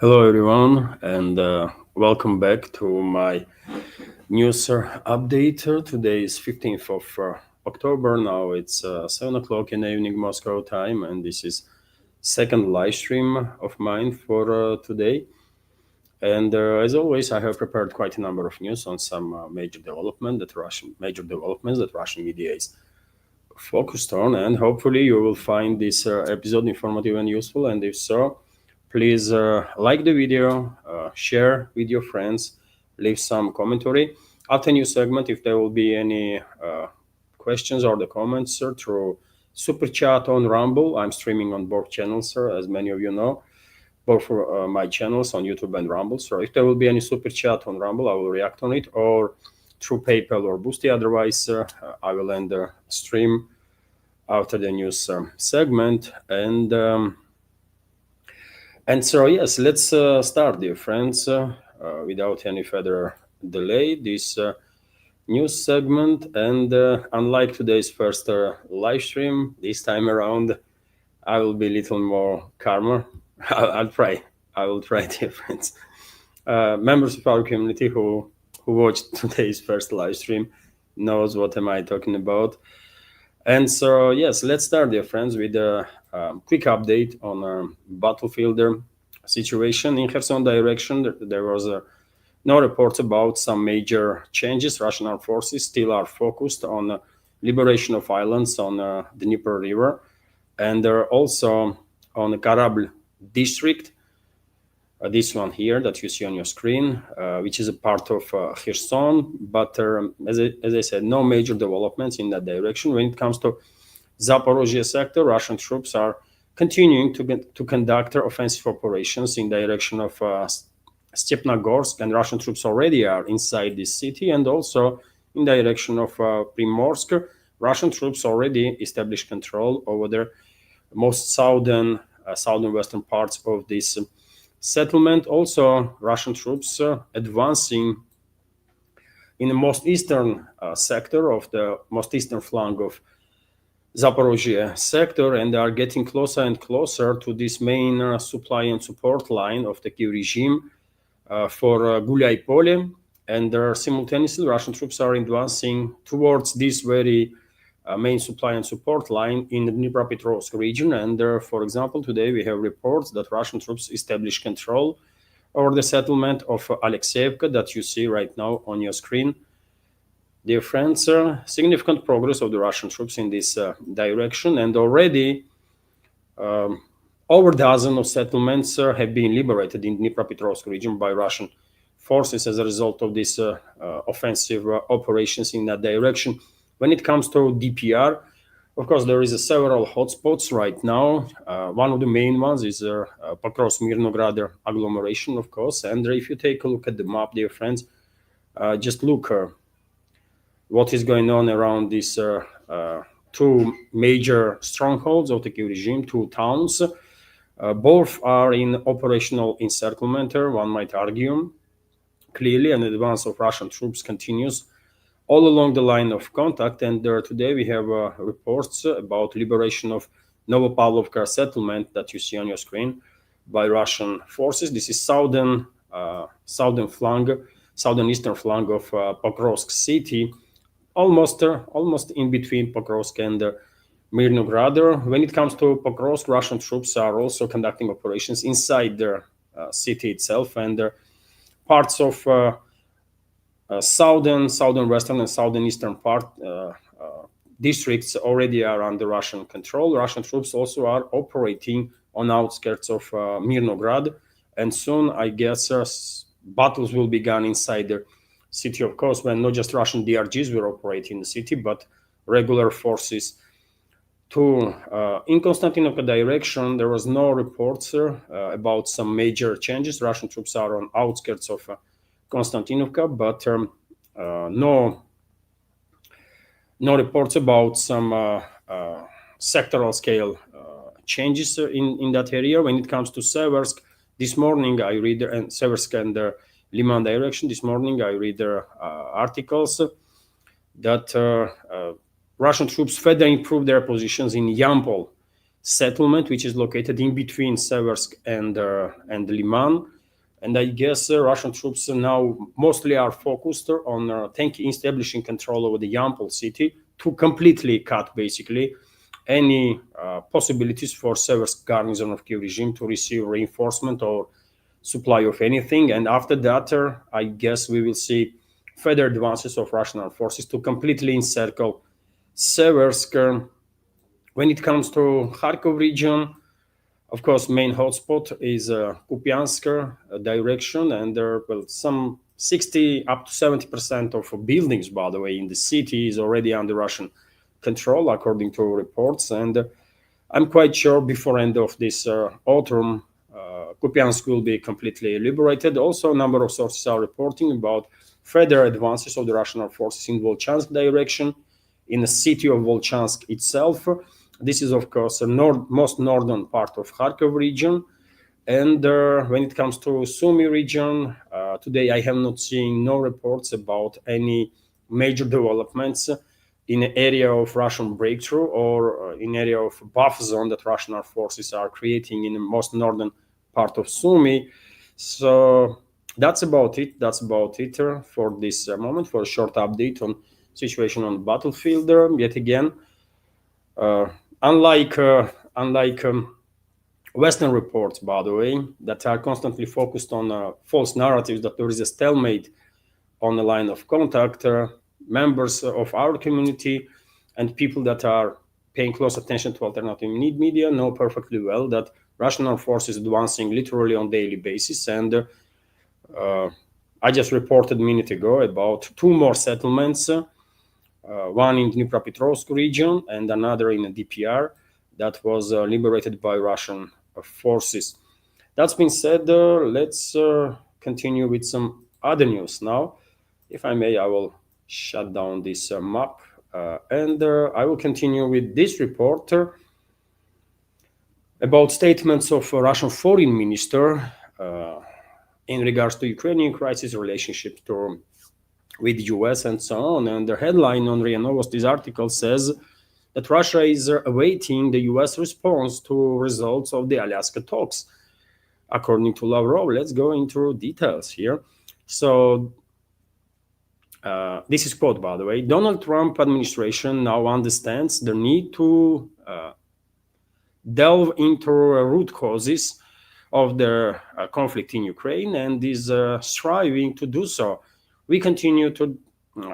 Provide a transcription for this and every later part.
Hello, everyone, and welcome back to my news update. Today is 15th of October. Now it's 7 o'clock in the evening Moscow time, and this is second live stream of mine for today. And as always, I have prepared quite a number of news on some major developments that Russian media is focused on, and hopefully you will find this episode informative and useful. And if so, please like the video, share with your friends, leave some commentary. After new segment, if there will be any questions or the comments through super chat on Rumble. I'm streaming on both channels, sir, as many of you know, both for my channels on YouTube and Rumble. So if there will be any super chat on Rumble, I will react on it, or through PayPal or Boosty. Otherwise, I will end the stream after the news segment. And so, yes, let's start, dear friends, without any further delay, this news segment. And unlike today's first live stream, this time around, I will be a little more calmer. I'll try. I will try, dear friends. Members of our community who watched today's first live stream knows what am I talking about. And so, yes, let's start, dear friends, with a quick update on battlefield situation in Kherson direction. There was no reports about some major changes. Russian armed forces still are focused on liberation of islands on the Dnieper River, and they're also on the Karabl district. This one here that you see on your screen, which is a part of Kherson, but as I said, no major developments in that direction. When it comes to Zaporozhye sector, Russian troops are continuing to conduct their offensive operations in direction of Stepnogorsk, and Russian troops already are inside this city, and also in direction of Primorsk. Russian troops already established control over the most southern-western parts of this settlement. Also, Russian troops advancing in the most eastern sector of the most eastern flank of Zaporozhye sector, and are getting closer and closer to this main supply and support line of the Kiev regime for Gulyai Pole. And simultaneously, Russian troops are advancing towards this very main supply and support line in the Dnipropetrovsk region. And for example, today we have reports that Russian troops established control over the settlement of Alexeyevka that you see right now on your screen. Dear friends, significant progress of the Russian troops in this direction, and already over a dozen of settlements have been liberated in Dnipropetrovsk region by Russian forces as a result of these offensive operations in that direction. When it comes to DPR, of course, there is several hotspots right now. One of the main ones is Pokrovsk-Mirnograd agglomeration, of course. And if you take a look at the map, dear friends, just look what is going on around these two major strongholds of the Kiev regime, two towns. Both are in operational encirclement, one might argue. Clearly, an advance of Russian troops continues all along the line of contact, and today we have reports about liberation of Novopavlovka settlement that you see on your screen by Russian forces. This is southern eastern flank of Pokrovsk city, almost in between Pokrovsk and Mirnograd. When it comes to Pokrovsk, Russian troops are also conducting operations inside the city itself, and parts of southern, western, and southern eastern part districts already are under Russian control. Russian troops also are operating on outskirts of Mirnograd, and soon, I guess, battles will begin inside the city, of course, when not just Russian DRGs will operate in the city, but regular forces too. In Konstantinovka direction, there was no reports about some major changes. Russian troops are on outskirts of Konstantinovka, but no reports about some sectoral scale changes in that area. When it comes to Seversk, this morning I read, and Seversk and Liman direction, this morning I read articles that Russian troops further improved their positions in Yampol settlement, which is located in between Seversk and Liman. And I guess Russian troops now mostly are focused on establishing control over the Yampol city to completely cut, basically, any possibilities for Seversk garrison of Kiev regime to receive reinforcement or supply of anything. And after that, I guess we will see further advances of Russian armed forces to completely encircle Seversk. When it comes to Kharkov region, of course, main hotspot is Kupiansk direction, and there are some 60 up to 70% of buildings, by the way, in the city is already under Russian control, according to reports. And I'm quite sure before end of this autumn, Kupiansk will be completely liberated. Also, a number of sources are reporting about further advances of the Russian armed forces in Volchansk direction, in the city of Volchansk itself. This is, of course, the most northern part of Kharkov region. And when it comes to Sumy region, today I have not seen no reports about any major developments in the area of Russian breakthrough or in area of buffer zone that Russian armed forces are creating in the most northern part of Sumy. So that's about it. That's about it for this moment, for a short update on situation on the battlefield. Yet again, unlike Western reports, by the way, that are constantly focused on false narratives that there is a stalemate on the line of contact, members of our community and people that are paying close attention to alternative media know perfectly well that Russian armed forces advancing literally on daily basis. And I just reported a minute ago about two more settlements, one in Dnipropetrovsk region and another in the DPR that was liberated by Russian forces. That's been said, let's continue with some other news now. If I may, I will shut down this map and I will continue with this report about statements of a Russian foreign minister in regards to Ukrainian crisis, relationships with the US and so on. And the headline on RIA Novosti, this article says that Russia is awaiting the US response to results of the Alaska talks. According to Lavrov, let's go into details here. So this is quote, by the way. Donald Trump administration now understands the need to delve into root causes of the conflict in Ukraine and is striving to do so. We continue to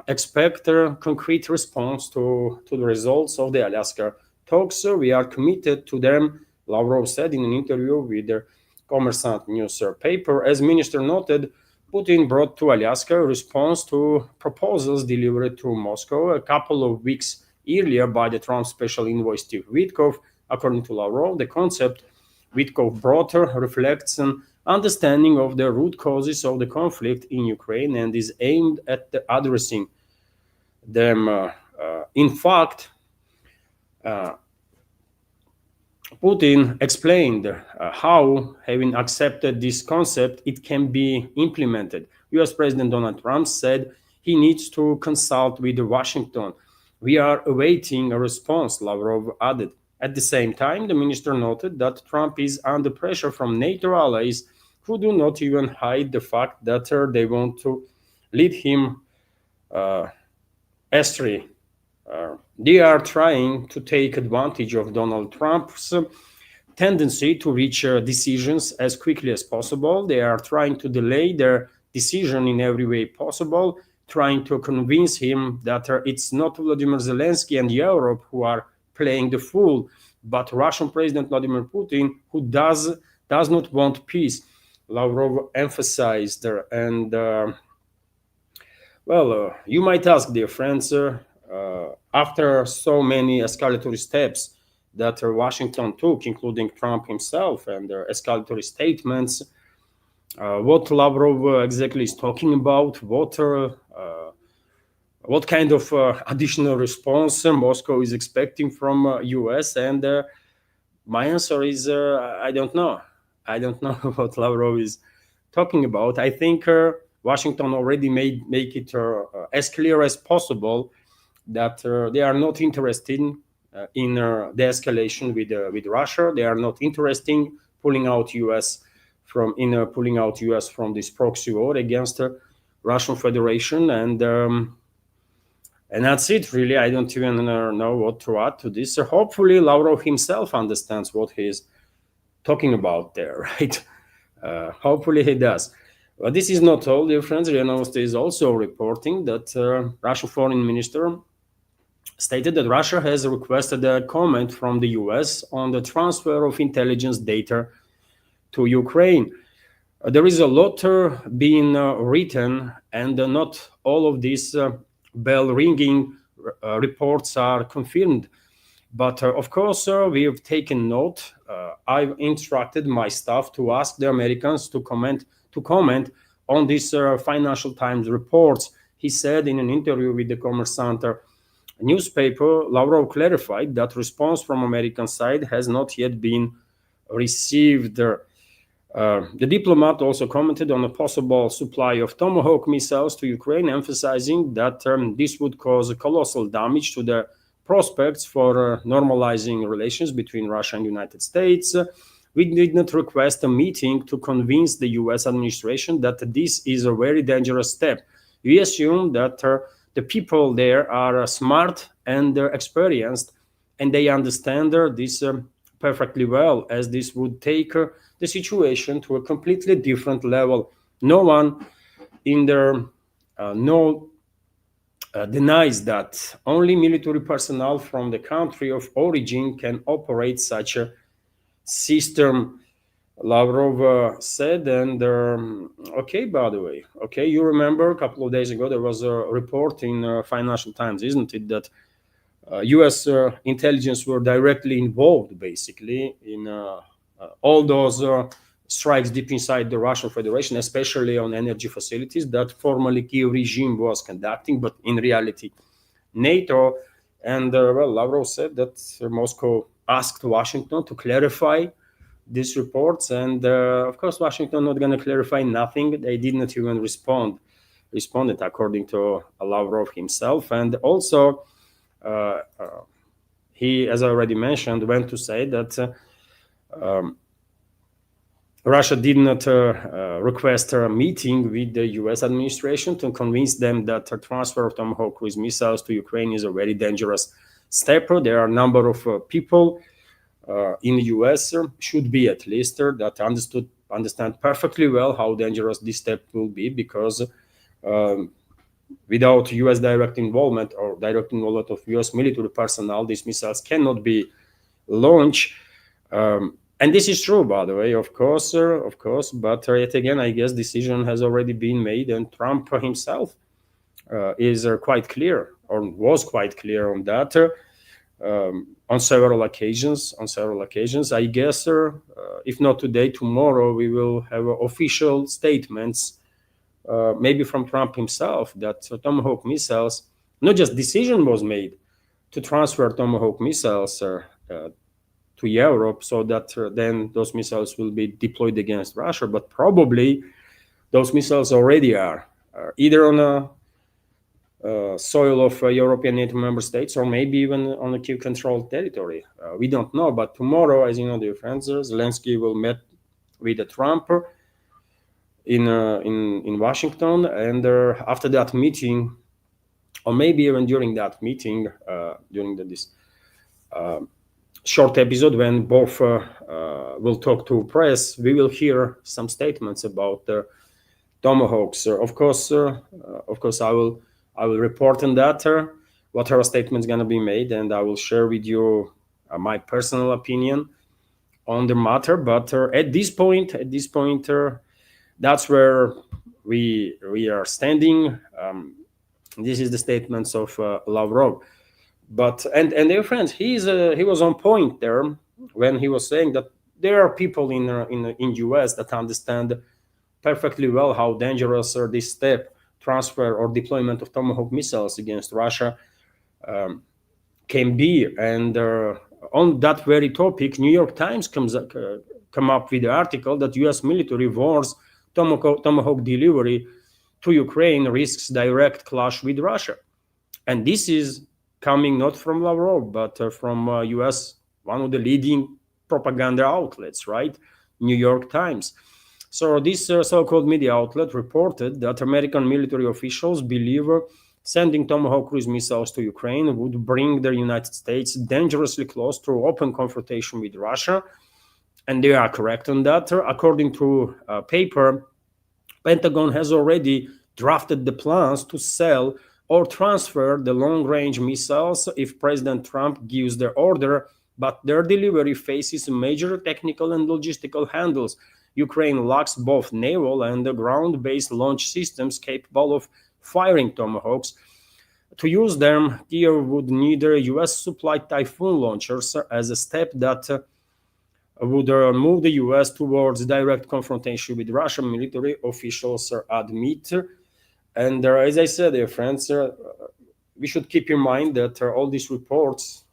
expect a concrete response to the results of the Alaska talks. We are committed to them, Lavrov said in an interview with the Kommersant newspaper. As minister noted, Putin brought to Alaska a response to proposals delivered to Moscow a couple of weeks earlier by the Trump special envoy Steve Witkoff. According to Lavrov, the concept Witkoff brought reflects an understanding of the root causes of the conflict in Ukraine and is aimed at addressing them. In fact, Putin explained how, having accepted this concept, it can be implemented. US President Donald Trump said he needs to consult with Washington. We are awaiting a response, Lavrov added. At the same time, the minister noted that Trump is under pressure from NATO allies who do not even hide the fact that they want to lead him astray. They are trying to take advantage of Donald Trump's tendency to reach decisions as quickly as possible. They are trying to delay their decision in every way possible, trying to convince him that it's not Vladimir Zelensky and Europe who are playing the fool, but Russian President Vladimir Putin, who does not want peace, Lavrov emphasized. And you might ask, dear friends, after so many escalatory steps that Washington took, including Trump himself, and escalatory statements, what Lavrov exactly is talking about, what kind of additional response Moscow is expecting from US, and my answer is I don't know. I don't know what Lavrov is talking about. I think Washington already make it as clear as possible that they are not interested in the escalation with Russia. They are not interested in pulling out US from this proxy war against the Russian Federation, and that's it, really. I don't even know what to add to this. Hopefully, Lavrov himself understands what he's talking about there, right? Hopefully, he does. But this is not all, dear friends. RIA Novosti is also reporting that Russian Foreign Minister stated that Russia has requested a comment from the US on the transfer of intelligence data to Ukraine. There is a lot being written, and not all of these bell-ringing reports are confirmed. But of course, we have taken note. I've instructed my staff to ask the Americans to comment on these Financial Times reports. He said in an interview with the Commerçant newspaper, Lavrov clarified that response from American side has not yet been received. The diplomat also commented on a possible supply of Tomahawk missiles to Ukraine, emphasizing that this would cause colossal damage to the prospects for normalizing relations between Russia and the United States. We did not request a meeting to convince the US administration that this is a very dangerous step. We assume that the people there are smart and experienced, and they understand this perfectly well, as this would take the situation to a completely different level. No one in there denies that only military personnel from the country of origin can operate such a system, Lavrov said. And okay, by the way, okay, you remember a couple of days ago there was a report in Financial Times, isn't it, that US intelligence were directly involved, basically, in all those strikes deep inside the Russian Federation, especially on energy facilities that formerly Kiev regime was conducting, but in reality, NATO. And well, Lavrov said that Moscow asked Washington to clarify these reports, and of course, Washington not going to clarify nothing. They did not even responded, according to Lavrov himself. And also, he, as I already mentioned, went to say that Russia did not request a meeting with the US administration to convince them that a transfer of Tomahawk cruise missiles to Ukraine is a very dangerous step. There are a number of people in the US, should be at least, that understand perfectly well how dangerous this step will be, because without US direct involvement or direct involvement of US military personnel, these missiles cannot be launched. And this is true, by the way, of course. But yet again, I guess decision has already been made, and Trump himself is quite clear, or was quite clear on that on several occasions. I guess, if not today, tomorrow we will have official statements, maybe from Trump himself, that Tomahawk missiles, not just decision was made to transfer Tomahawk missiles to Europe, so that then those missiles will be deployed against Russia, but probably those missiles already are either on a soil of European NATO member states, or maybe even on a Kiev-controlled territory. We don't know, but tomorrow, as you know, dear friends, Zelensky will meet with Trump in Washington, and after that meeting, or maybe even during that meeting, during this short episode when both will talk to press, we will hear some statements about the Tomahawks. Of course, I will report on that, whatever statement is going to be made, and I will share with you my personal opinion on the matter. But at this point, that's where we are standing. This is the statements of Lavrov. But and dear friends, he was on point there when he was saying that there are people in US that understand perfectly well how dangerous this step, transfer or deployment of Tomahawk missiles against Russia, can be. And on that very topic, New York Times come up with the article that US military warns Tomahawk delivery to Ukraine risks direct clash with Russia. And this is coming not from Lavrov, but from US, one of the leading propaganda outlets, right? New York Times. So this so-called media outlet reported that American military officials believe sending Tomahawk cruise missiles to Ukraine would bring the United States dangerously close to open confrontation with Russia. And they are correct on that. According to a paper, Pentagon has already drafted the plans to sell or transfer the long-range missiles if President Trump gives the order, but their delivery faces major technical and logistical handles. Ukraine lacks both naval and ground-based launch systems capable of firing Tomahawks. To use them, Kiev would need US supplied Typhoon launchers as a step that would move the US towards direct confrontation with Russian military officials admit. And as I said, dear friends, we should keep in mind that all these reports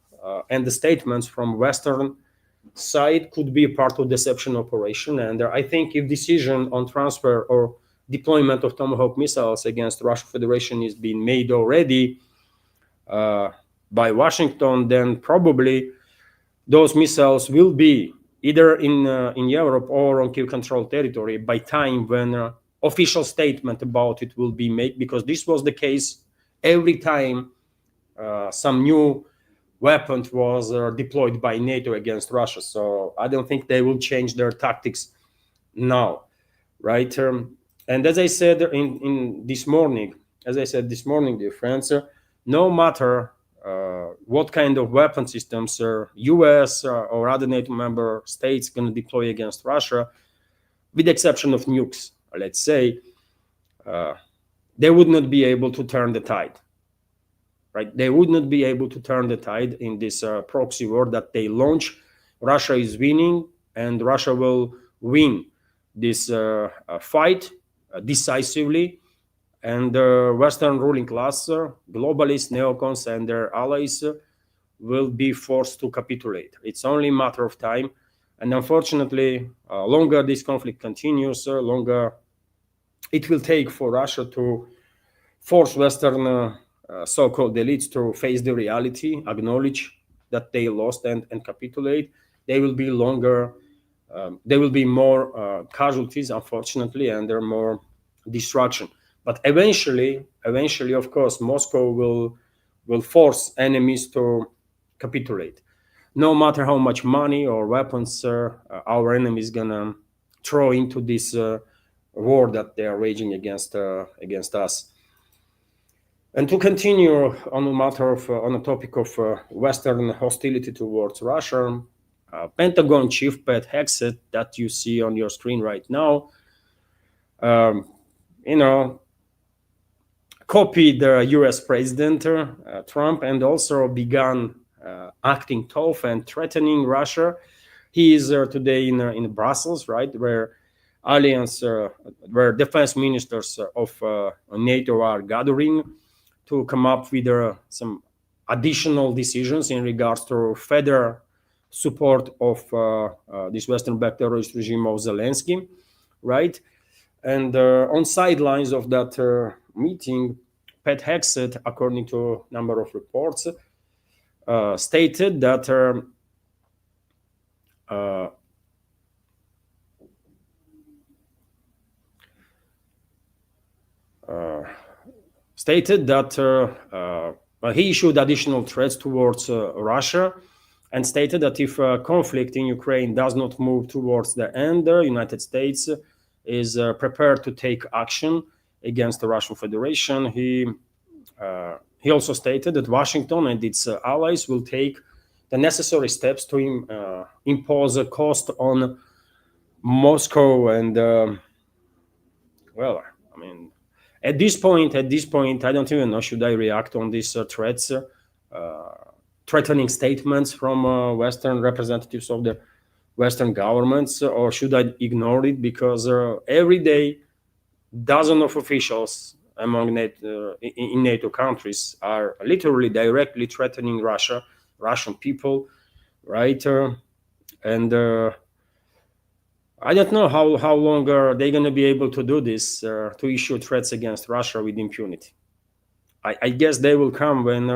and the statements from Western side could be a part of deception operation. And I think if decision on transfer or deployment of Tomahawk missiles against Russian Federation is being made already by Washington, then probably those missiles will be either in Europe or on Kiev control territory by time when official statement about it will be made, because this was the case every time some new weapon was deployed by NATO against Russia. So I don't think they will change their tactics now, right? And as I said in this morning, dear friends, no matter what kind of weapon systems US or other NATO member states going to deploy against Russia, with the exception of nukes, let's say, they would not be able to turn the tide, right? They would not be able to turn the tide in this proxy war that they launch. Russia is winning, and Russia will win this fight decisively. And the Western ruling class, globalists, neocons, and their allies will be forced to capitulate. It's only a matter of time. And unfortunately, longer this conflict continues, longer it will take for Russia to force Western so-called elites to face the reality, acknowledge that they lost and capitulate. There will be there will be more casualties, unfortunately, and there are more destruction. But eventually, of course, Moscow will force enemies to capitulate. No matter how much money or weapons our enemy is gonna throw into this war that they are waging against us. And to continue on a matter of on a topic of Western hostility towards Russia, Pentagon Chief Pat Hegseth, that you see on your screen right now, copied the US President Trump and also began acting tough and threatening Russia. He is today in Brussels, right, where where defense ministers of NATO are gathering to come up with some additional decisions in regards to further support of this Western-backed terrorist regime of Zelensky, right? And on sidelines of that meeting, Pat Hegseth, according to a number of reports, stated that he issued additional threats towards Russia, and stated that if conflict in Ukraine does not move towards the end, the United States is prepared to take action against the Russian Federation. He also stated that Washington and its allies will take the necessary steps to impose a cost on Moscow. And well, I mean, at this point, I don't even know, should I react on these threats, threatening statements from Western representatives of the Western governments, or should I ignore it? Because every day, dozens of officials among in NATO countries are literally directly threatening Russian people, right? And I don't know how long are they going to be able to do this, to issue threats against Russia with impunity. I guess they will come when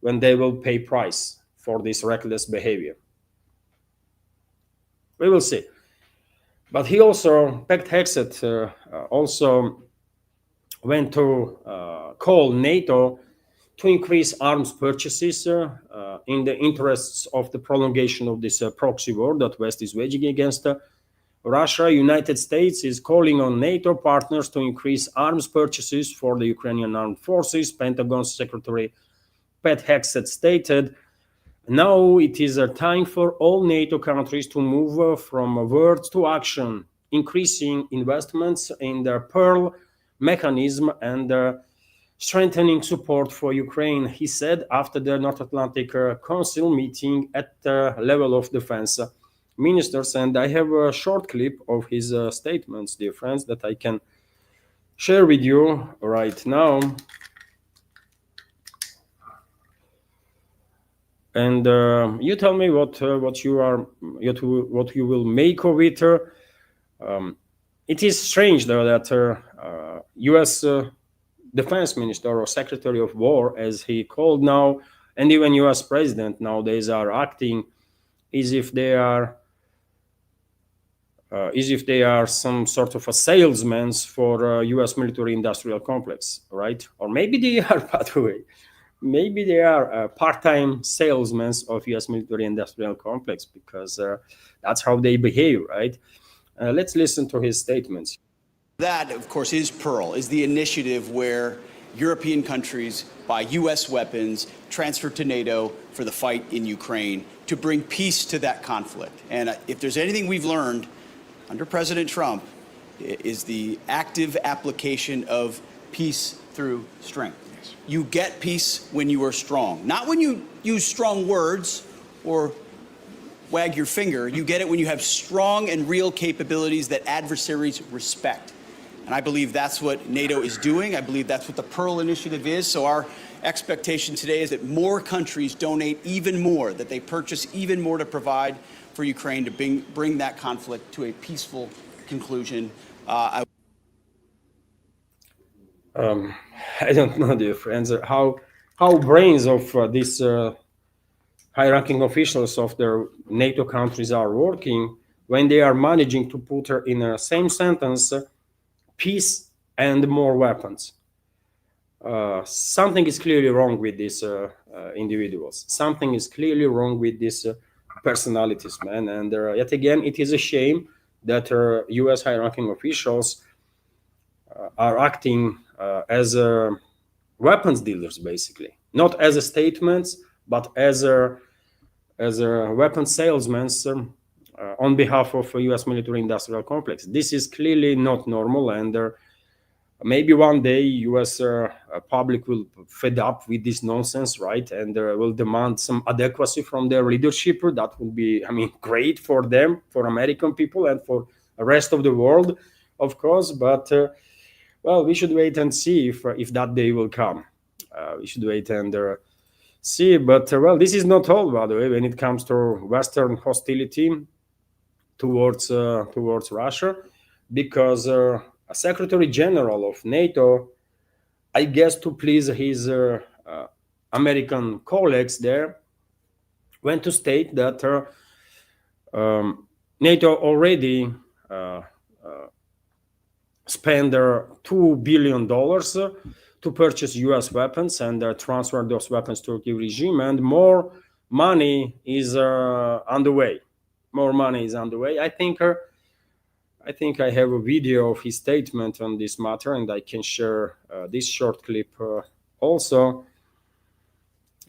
when they will pay price for this reckless behavior. We will see. But he also, Pect Hexet, also went to call NATO to increase arms purchases in the interests of the prolongation of this proxy war that West is waging against Russia. United States is calling on NATO partners to increase arms purchases for the Ukrainian armed forces. Pentagon Secretary Pete Hegseth stated, now it is a time for all NATO countries to move from words to action, increasing investments in the Pearl mechanism and strengthening support for Ukraine, he said after the North Atlantic Council meeting at the level of defense ministers. And I have a short clip of his statements, dear friends, that I can share with you right now. And you tell me what you will make of it. It is strange, though, that U.S. Defense Minister or Secretary of War, as he called now, and even U.S. President nowadays are acting as if they are some sort of a salesmen for U.S. military-industrial complex, right? Or maybe they are, by the way. Maybe they are part-time salesmen of U.S. military-industrial complex, because that's how they behave, right? Let's listen to his statements. That, of course, is Pearl, is the initiative where European countries buy U.S. weapons transferred to NATO for the fight in Ukraine to bring peace to that conflict. And if there's anything we've learned under President Trump, is the active application of peace through strength. You get peace when you are strong, not when you use strong words or wag your finger. You get it when you have strong and real capabilities that adversaries respect. And I believe that's what NATO is doing. I believe that's what the Pearl Initiative is. So our expectation today is that more countries donate even more, that they purchase even more to provide for Ukraine to bring that conflict to a peaceful conclusion. I don't know, dear friends, how brains of these high-ranking officials of their NATO countries are working when they are managing to put in the same sentence peace and more weapons. Something is clearly wrong with these individuals. Something is clearly wrong with these personalities, man. And yet again, it is a shame that U.S. high-ranking officials are acting as weapons dealers, basically, not as statements, but as weapons salesmen on behalf of a U.S. military-industrial complex. This is clearly not normal, and maybe one day U.S. Public will fed up with this nonsense, right, and will demand some adequacy from their leadership. That would be, I mean, great for them, for American people, and for the rest of the world, of course. But well, we should wait and see if that day will come. We should wait and see. But well, this is not all, by the way, when it comes to Western hostility towards Russia, because a Secretary General of NATO, I guess to please his American colleagues there, went to state that NATO already spend $2 billion to purchase U.S. weapons and transfer those weapons to the regime, and more money is on the way. More money is on the way. I think I have a video of his statement on this matter, and I can share this short clip also.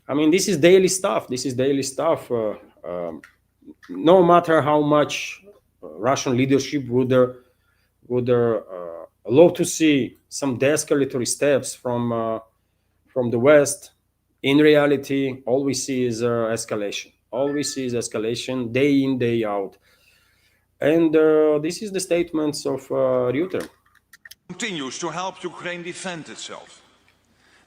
I mean, this is daily stuff. This is daily stuff. No matter how much Russian leadership would love to see some de-escalatory steps from the West, in reality, all we see is escalation. All we see is escalation, day in, day out. And this is the statements of Rutte. Continues to help Ukraine defend itself.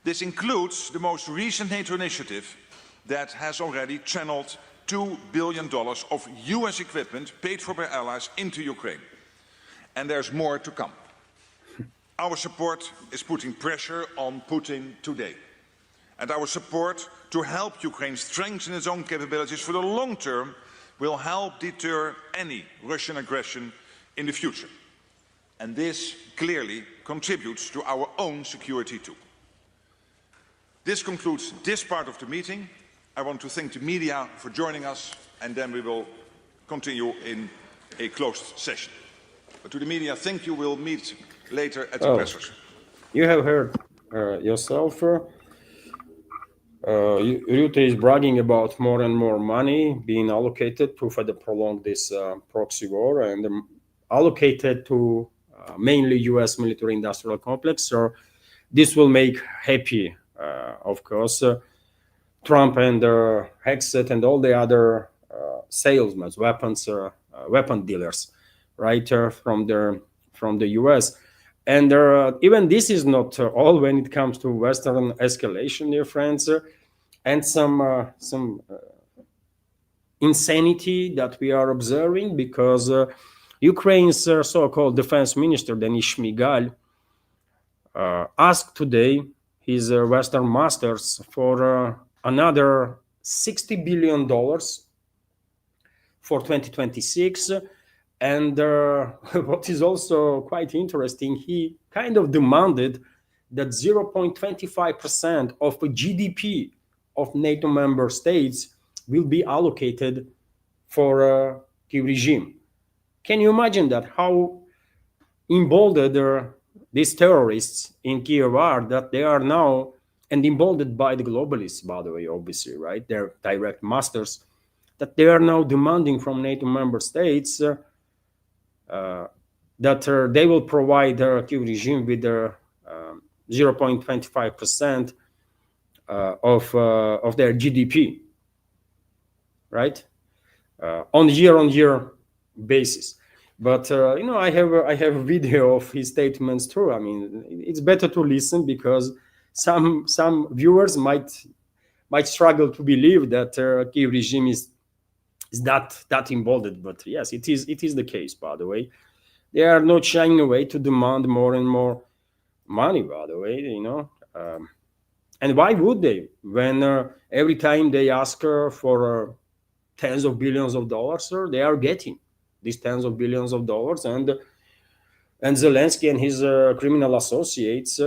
This includes the most recent NATO initiative that has already channeled $2 billion of US equipment paid for by allies into Ukraine. And there's more to come. Our support is putting pressure on Putin today. And our support to help Ukraine strengthen its own capabilities for the long term will help deter any Russian aggression in the future. And this clearly contributes to our own security too. This concludes this part of the meeting. I want to thank the media for joining us, and then we will continue in a closed session. But to the media, thank you. We'll meet later at the press session. You have heard yourself. Rutte is bragging about more and more money being allocated to further prolong this proxy war and allocated to mainly U.S. military-industrial complex. So this will make happy, of course, Trump and Hexet and all the other salesmen, weapon dealers, right, from the U.S. And even this is not all when it comes to Western escalation, dear friends, and some insanity that we are observing, because Ukraine's so-called defense minister, Denis Shmyhal, asked today his Western masters for another $60 billion for 2026. And what is also quite interesting, he kind of demanded that 0.25% of the GDP of NATO member states will be allocated for Kyiv regime. Can you imagine that? How emboldened these terrorists in Kyiv are, that they are now, and emboldened by the globalists, by the way, obviously, right? They're direct masters, that they are now demanding from NATO member states that they will provide the Kyiv regime with 0.25% of their GDP, right? On year basis. But I have a video of his statements too. I mean, it's better to listen, because some viewers might struggle to believe that Kyiv regime is that emboldened. But yes, it is the case, by the way. They are not shying away to demand more and more money, by the way, and why would they, when every time they ask for tens of billions of dollars, they are getting these tens of billions of dollars, and Zelensky and his criminal associates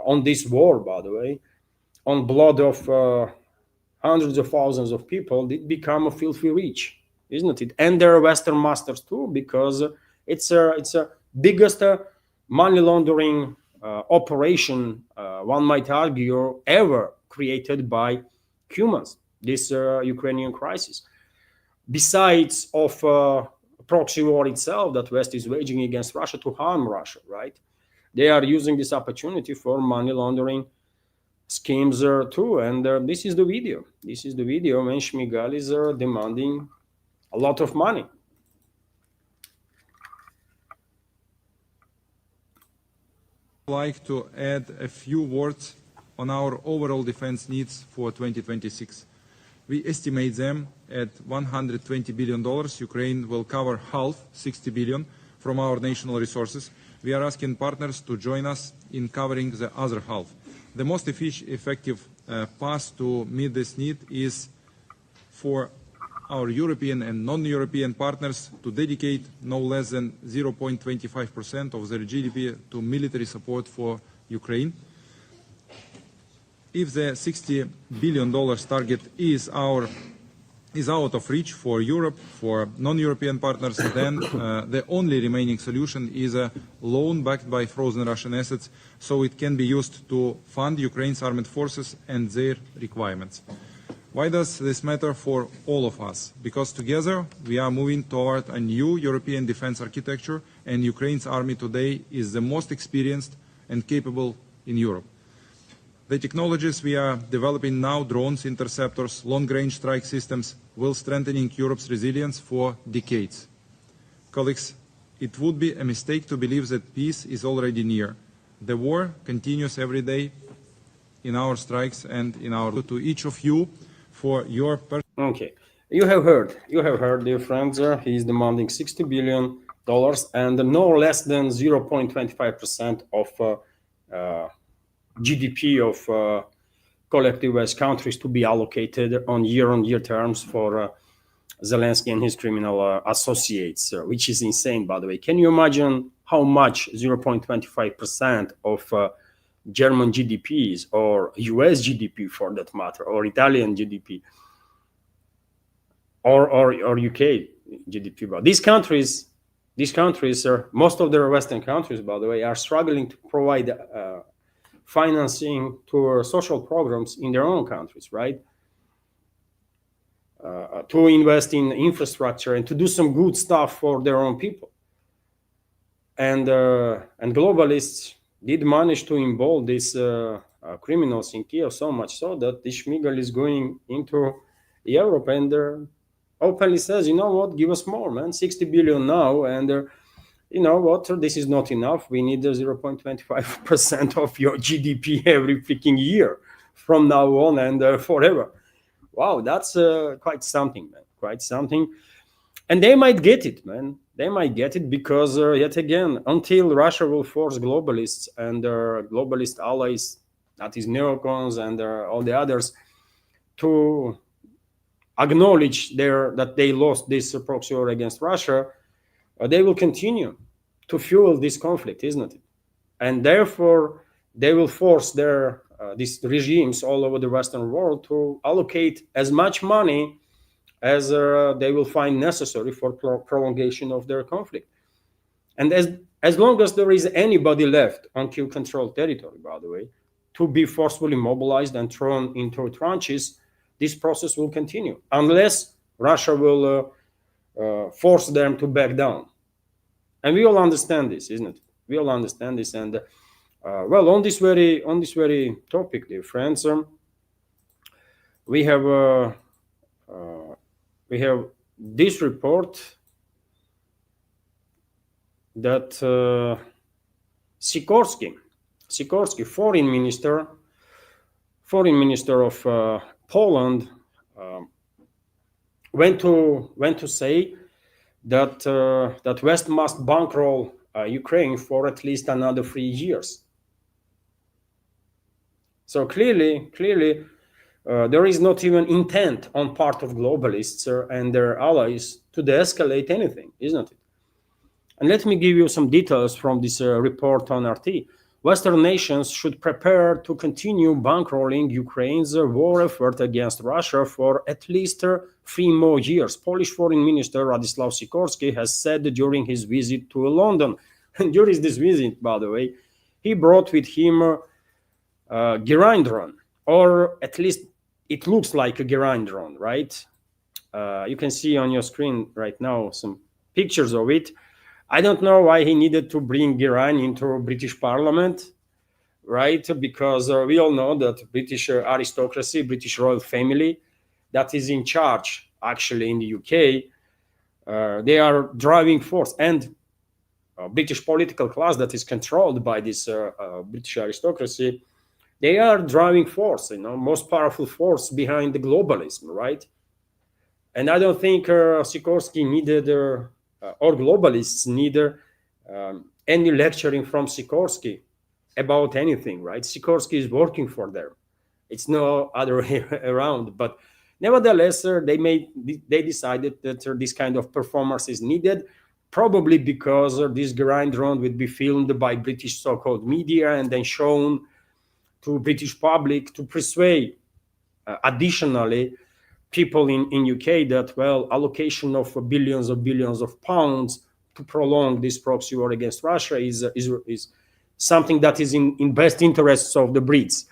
on this war, by the way, on blood of hundreds of thousands of people, did become filthy rich, isn't it? And their Western masters too, because it's a biggest money laundering operation, one might argue, ever created by humans, this Ukrainian crisis. Besides of proxy war itself that West is waging against Russia to harm Russia, right? They are using this opportunity for money laundering schemes too. And this is the video. This is the video when Shmyhal is demanding a lot of money. I'd like to add a few words on our overall defense needs for 2026. We estimate them at $120 billion. Ukraine will cover half, 60 billion, from our national resources. We are asking partners to join us in covering the other half. The most effective path to meet this need is for our European and non-European partners to dedicate no less than 0.25% of their GDP to military support for Ukraine. If the $60 billion target is out of reach for Europe, for non-European partners, then the only remaining solution is a loan backed by frozen Russian assets, so it can be used to fund Ukraine's armed forces and their requirements. Why does this matter for all of us? Because together we are moving toward a new European defense architecture, and Ukraine's army today is the most experienced and capable in Europe. The technologies we are developing now, drones, interceptors, long-range strike systems, will strengthen Europe's resilience for decades. Colleagues, it would be a mistake to believe that peace is already near. The war continues every day in our strikes and in our... To each of you for your... Okay, you have heard, dear friends, he is demanding $60 billion and no less than 0.25% of GDP of collective West countries to be allocated on year terms for Zelensky and his criminal associates, which is insane, by the way. Can you imagine how much 0.25% of German GDPs or US GDP, for that matter, or Italian GDP, or UK GDP? But these countries, most of the Western countries, by the way, are struggling to provide financing to social programs in their own countries, right? To invest in infrastructure and to do some good stuff for their own people. And globalists did manage to involve these criminals in Kiev so much so that the Schmigel is going into Europe and openly says, you know what, give us more, man, 60 billion now, and you know what, this is not enough. We need 0.25% of your GDP every freaking year from now on and forever. Wow, that's quite something, man, quite something. And they might get it, man. They might get it because, yet again, until Russia will force globalists and their globalist allies, that is neocons and all the others, to acknowledge that they lost this proxy war against Russia, they will continue to fuel this conflict, isn't it? And therefore, they will force these regimes all over the Western world to allocate as much money as they will find necessary for prolongation of their conflict. And as long as there is anybody left on Kiev-controlled territory, by the way, to be forcefully mobilized and thrown into tranches, this process will continue, unless Russia will force them to back down. And we all understand this, isn't it? We all understand this. And well, on this very topic, dear friends, we have this report that Sikorsky, foreign minister of Poland, went to say that West must bankroll Ukraine for at least another 3 years. So clearly, there is not even intent on part of globalists and their allies to de-escalate anything, isn't it? And let me give you some details from this report on RT. Western nations should prepare to continue bankrolling Ukraine's war effort against Russia for at least 3 more years. Polish Foreign Minister Radosław Sikorski has said during his visit to London. And during this visit, by the way, he brought with him Geraint drone, or at least it looks like a Geraint drone, right? You can see on your screen right now some pictures of it. I don't know why he needed to bring Geraint into British Parliament, right? Because we all know that British aristocracy, British royal family, that is in charge actually in the UK, they are driving force, and British political class that is controlled by this British aristocracy, they are driving force, most powerful force behind the globalism, right? And I don't think Sikorsky needed, or globalists need any lecturing from Sikorsky about anything, right? Sikorsky is working for them. It's no other way around. But nevertheless, they decided that this kind of performance is needed, probably because this Geraint drone would be filmed by British so-called media and then shown to British public to persuade additionally people in UK that, well, allocation of billions of pounds to prolong this proxy war against Russia is something that is in best interests of the Brits.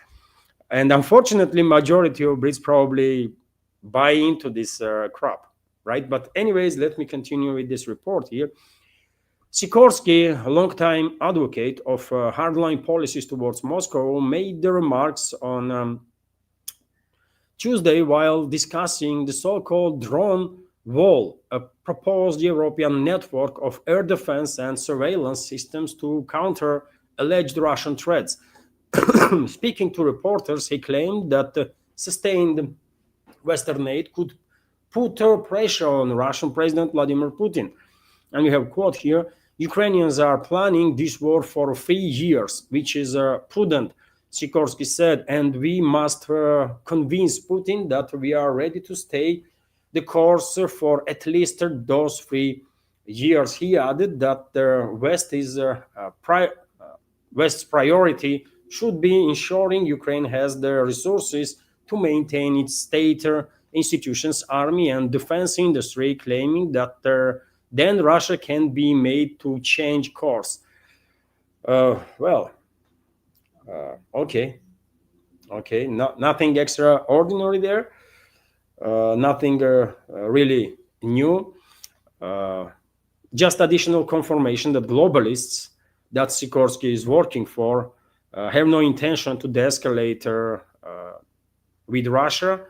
And unfortunately, majority of Brits probably buy into this crap, right? But anyways, let me continue with this report here. Sikorsky, a long-time advocate of hardline policies towards Moscow, made the remarks on Tuesday while discussing the so-called drone wall, a proposed European network of air defense and surveillance systems to counter alleged Russian threats. Speaking to reporters, he claimed that sustained Western aid could put pressure on Russian President Vladimir Putin. And we have a quote here: Ukrainians are planning this war for 3 years, which is prudent, Sikorsky said, and we must convince Putin that we are ready to stay the course for at least those 3 years. He added that the West's priority should be ensuring Ukraine has the resources to maintain its state institutions, army, and defense industry, claiming that then Russia can be made to change course. Okay, nothing extraordinary there, nothing really new. Just additional confirmation that globalists that Sikorsky is working for have no intention to de-escalate with Russia,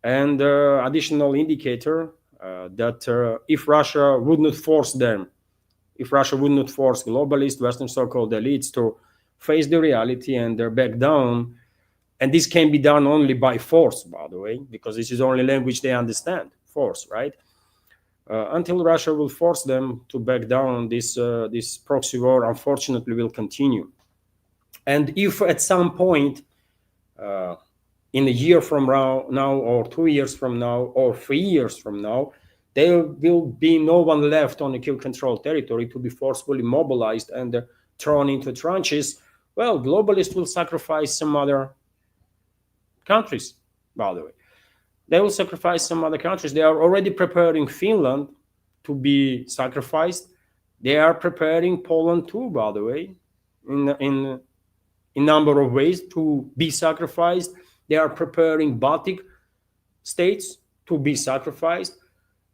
and additional indicator that if Russia would not force globalists, Western so-called elites to face the reality and back down, and this can be done only by force, by the way, because this is the only language they understand, force, right? Until Russia will force them to back down, this proxy war, unfortunately, will continue. And if at some point, in a year from now, or 2 years from now, or 3 years from now, there will be no one left on the Kyiv-controlled territory to be forcefully mobilized and thrown into trenches, well, globalists will sacrifice some other countries, by the way. They will sacrifice some other countries. They are already preparing Finland to be sacrificed. They are preparing Poland too, by the way, in a number of ways to be sacrificed. They are preparing Baltic states to be sacrificed.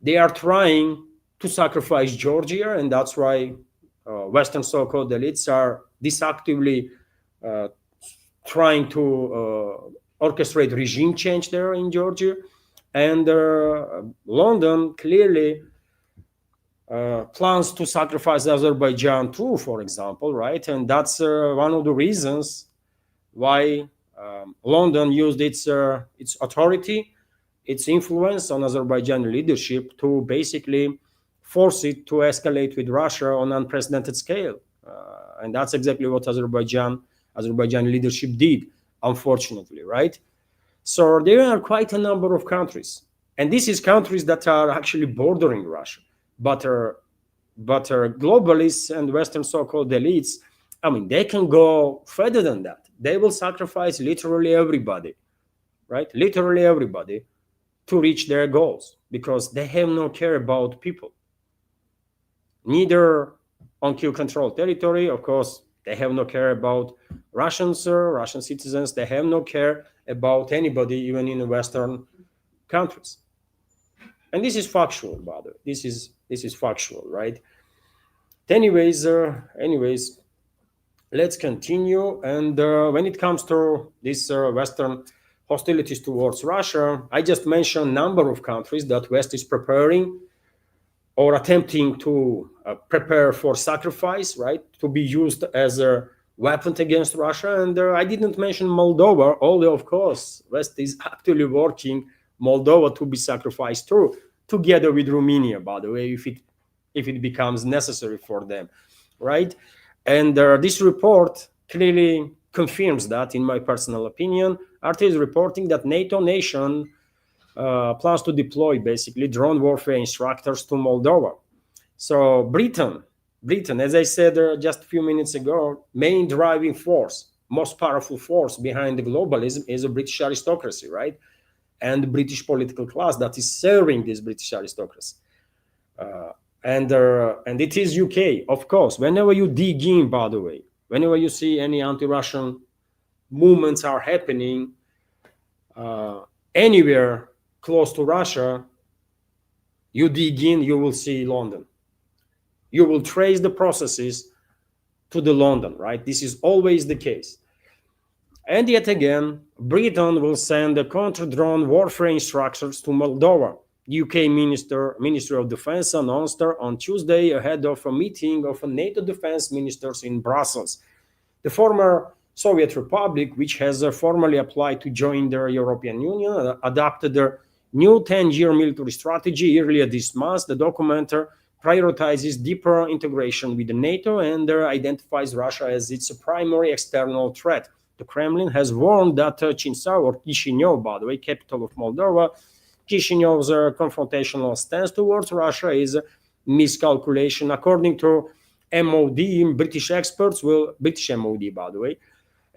They are trying to sacrifice Georgia, and that's why Western so-called elites are destructively trying to orchestrate regime change there in Georgia. And London clearly plans to sacrifice Azerbaijan too, for example, right? And that's one of the reasons why London used its authority, its influence on Azerbaijani leadership to basically force it to escalate with Russia on unprecedented scale. And that's exactly what Azerbaijani leadership did, unfortunately, right? So there are quite a number of countries, and this is countries that are actually bordering Russia, but globalists and Western so-called elites, I mean, they can go further than that. They will sacrifice literally everybody, right? Literally everybody to reach their goals, because they have no care about people. Neither on Kyiv-controlled territory, of course, they have no care about Russian citizens. They have no care about anybody, even in the Western countries. And this is factual, by the way. This is factual, right? Anyways, let's continue. And when it comes to this Western hostilities towards Russia, I just mentioned a number of countries that West is preparing or attempting to prepare for sacrifice, right, to be used as a weapon against Russia. And I didn't mention Moldova, although, of course, West is actually working Moldova to be sacrificed too, together with Romania, by the way, if it becomes necessary for them, right? And this report clearly confirms that, in my personal opinion. RT is reporting that NATO nation plans to deploy basically drone warfare instructors to Moldova. So Britain, as I said just a few minutes ago, main driving force, most powerful force behind the globalism is a British aristocracy, right? And the British political class that is serving this British aristocracy. And it is UK, of course. Whenever you dig in, by the way, whenever you see any anti-Russian movements are happening anywhere close to Russia, you dig in, you will see London. You will trace the processes to the London, right? This is always the case. And yet again, Britain will send the counter-drone warfare instructors to Moldova. The UK Ministry of Defense announced on Tuesday ahead of a meeting of NATO defense ministers in Brussels. The former Soviet Republic, which has formally applied to join the European Union, adopted the new 10-year military strategy earlier this month. The document prioritizes deeper integration with NATO and identifies Russia as its primary external threat. The Kremlin has warned that Chisinau, or Chisinau, by the way, capital of Moldova, Chisinau's confrontational stance towards Russia is miscalculation. According to MOD, British MOD, by the way,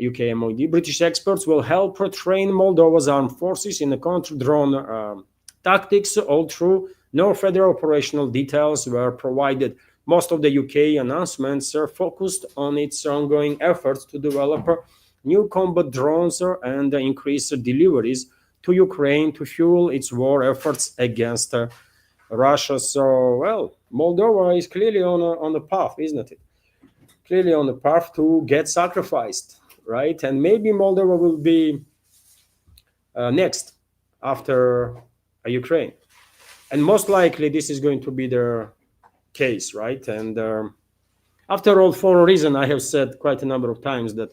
UK MOD, British experts will help train Moldova's armed forces in the counter-drone tactics. All through, no further operational details were provided. Most of the UK announcements are focused on its ongoing efforts to develop new combat drones and increase deliveries to Ukraine to fuel its war efforts against Russia. So, well, Moldova is clearly on the path, isn't it? Clearly on the path to get sacrificed, right? And maybe Moldova will be next after Ukraine. And most likely this is going to be the case, right? And after all, for a reason, I have said quite a number of times that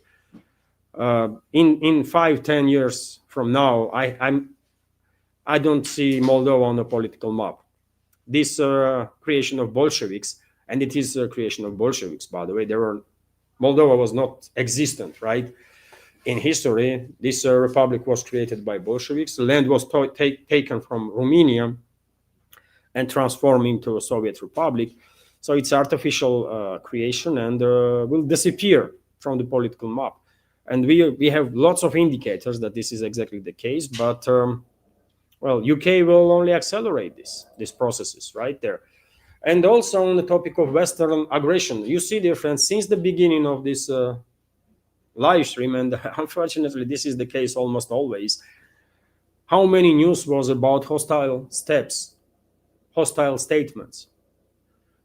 in 5-10 years from now, I don't see Moldova on the political map. This creation of Bolsheviks, and it is a creation of Bolsheviks, by the way. Moldova was not existent, right? In history, this republic was created by Bolsheviks. The land was taken from Romania and transformed into a Soviet republic. So it's artificial creation and will disappear from the political map. And we have lots of indicators that this is exactly the case. But well, UK will only accelerate these processes right there. And also on the topic of Western aggression, you see, dear friends, since the beginning of this live stream, and unfortunately this is the case almost always, how many news was about hostile steps, hostile statements,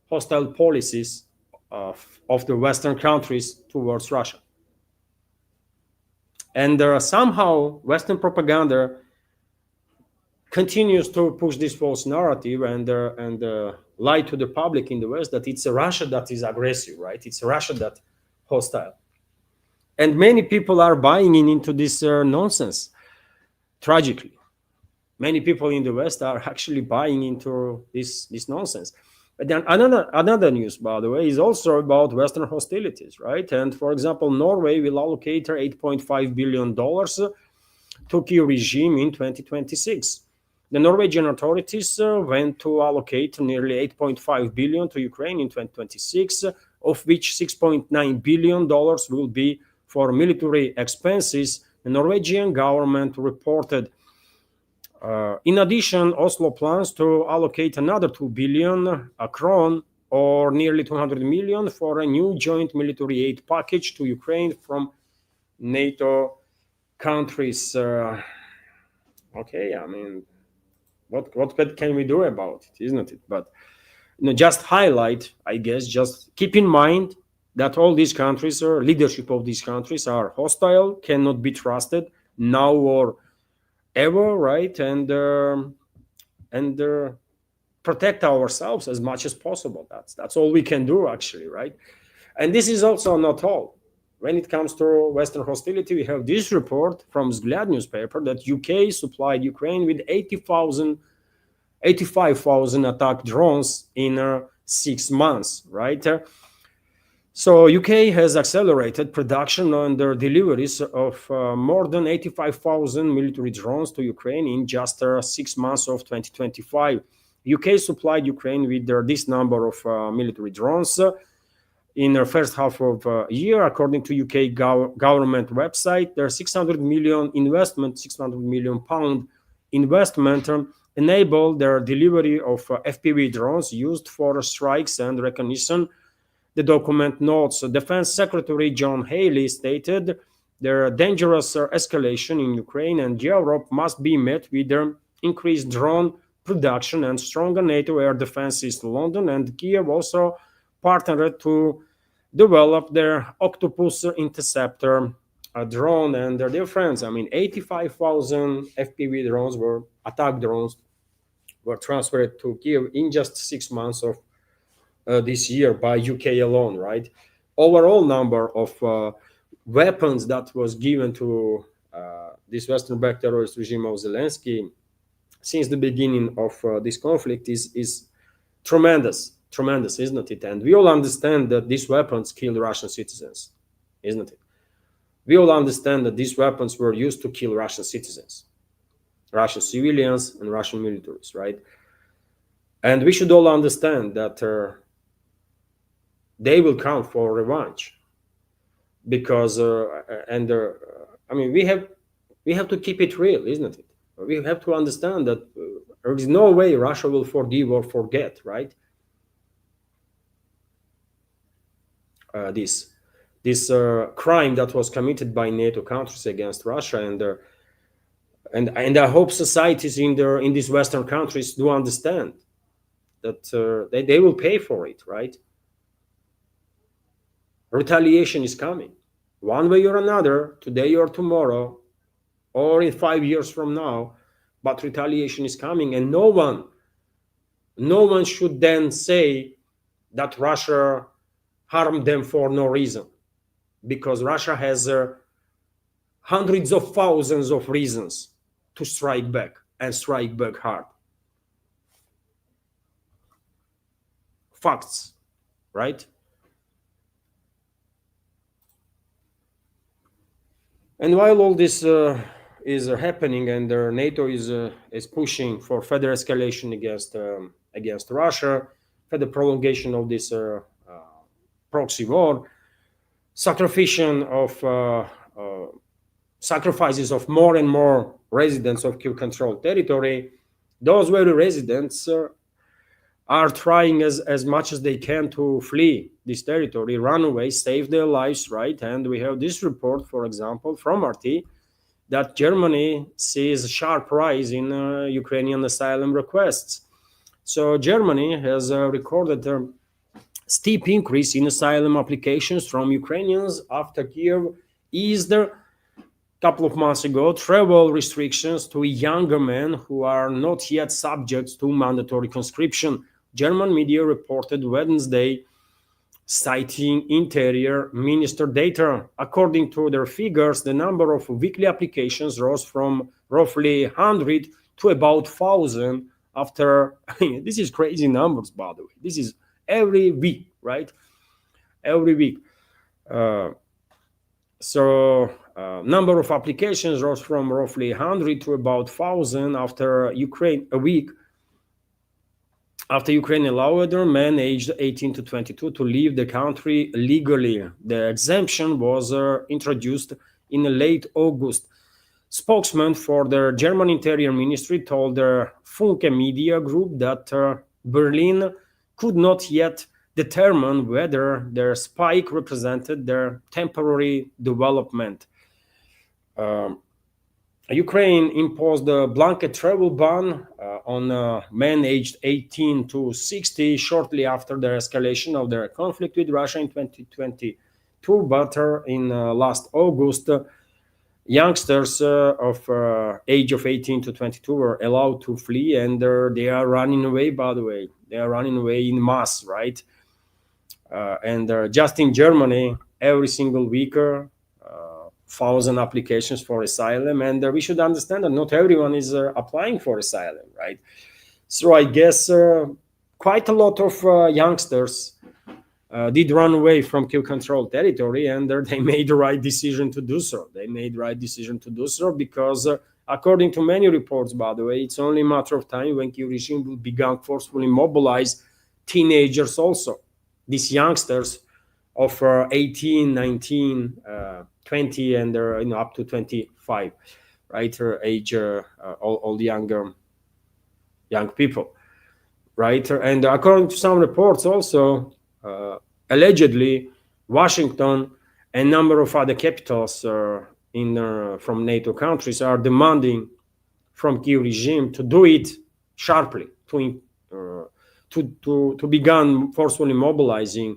hostile policies of the Western countries towards Russia. And somehow Western propaganda continues to push this false narrative and lie to the public in the West that it's Russia that is aggressive, right? It's Russia that hostile. And many people are buying into this nonsense, tragically. Many people in the West are actually buying into this nonsense. But then another news, by the way, is also about Western hostilities, right? And for example, Norway will allocate $8.5 billion to Kyiv regime in 2026. The Norwegian authorities went to allocate nearly $8.5 billion to Ukraine in 2026, of which $6.9 billion will be for military expenses. The Norwegian government reported. In addition, Oslo plans to allocate another 2 billion kron, or nearly 200 million, for a new joint military aid package to Ukraine from NATO countries. Okay, I mean, what can we do about it, isn't it? But just highlight, I guess, just keep in mind that all these countries, or leadership of these countries, are hostile, cannot be trusted now or ever, right? And protect ourselves as much as possible. That's all we can do, actually, right? And this is also not all. When it comes to Western hostility, we have this report from Vzglad newspaper that UK supplied Ukraine with 85,000 attack drones in 6 months, right? So UK has accelerated production and deliveries of more than 85,000 military drones to Ukraine in just 6 months of 2025. UK supplied Ukraine with this number of military drones in the first half of the year. According to UK government website, their 600 million pound investment enabled their delivery of FPV drones used for strikes and recognition. The document notes Defense Secretary John Haley stated their dangerous escalation in Ukraine and Europe must be met with their increased drone production and stronger NATO air defenses. London and Kiev also partnered to develop their Octopus interceptor drone. And their dear friends, I mean, 85,000 FPV drones attack drones were transferred to Kiev in just 6 months of this year by UK alone, right? Overall number of weapons that was given to this Western-backed terrorist regime of Zelensky since the beginning of this conflict is tremendous, isn't it? And we all understand that these weapons kill Russian citizens, isn't it? we all understand that these weapons were used to kill Russian citizens, Russian civilians, and Russian militaries, right? And we should all understand that they will come for revenge, because I mean, we have to keep it real, isn't it? We have to understand that there is no way Russia will forgive or forget, right? This crime that was committed by NATO countries against Russia, and I hope societies in these Western countries do understand that they will pay for it, right? Retaliation is coming, one way or another, today or tomorrow, or in 5 years from now. But retaliation is coming, and no one should then say that Russia harmed them for no reason, because Russia has hundreds of thousands of reasons to strike back, and strike back hard. Facts, right? And while all this is happening, and NATO is pushing for further escalation against Russia, for the prolongation of this proxy war, sacrifices of more and more residents of Kyiv-controlled territory, those very residents are trying as much as they can to flee this territory, run away, save their lives, right? And we have this report, for example, from RT, that Germany sees a sharp rise in Ukrainian asylum requests. So Germany has recorded a steep increase in asylum applications from Ukrainians after Kyiv eased a couple of months ago travel restrictions to younger men who are not yet subject to mandatory conscription. German media reported Wednesday, citing Interior Minister data. According to their figures, the number of weekly applications rose from roughly 100 to about 1,000 after, this is crazy numbers, by the way. This is every week, right? Every week. Number of applications rose from roughly 100 to about 1,000 after Ukraine, a week after Ukraine allowed men aged 18 to 22 to leave the country legally. The exemption was introduced in late August. Spokesman for the German Interior Ministry told the Funke media group that Berlin could not yet determine whether their spike represented their temporary development. Ukraine imposed a blanket travel ban on men aged 18 to 60 shortly after the escalation of their conflict with Russia in 2022. But in last August, youngsters of age of 18 to 22 were allowed to flee, and they are running away, by the way. They are running away in mass, right? And just in Germany, every single week, 1,000 applications for asylum, and we should understand that not everyone is applying for asylum, right? So I guess quite a lot of youngsters did run away from Kyiv-controlled territory, and they made the right decision to do so. They made the right decision to do so because, according to many reports, by the way, it's only a matter of time when Kyiv regime will begin forcefully mobilize teenagers also. These youngsters of 18, 19, 20, and up to 25, right? Age, all the young people, right? And according to some reports also, allegedly, Washington and a number of other capitals from NATO countries are demanding from Kyiv regime to do it sharply, to begin forcefully mobilizing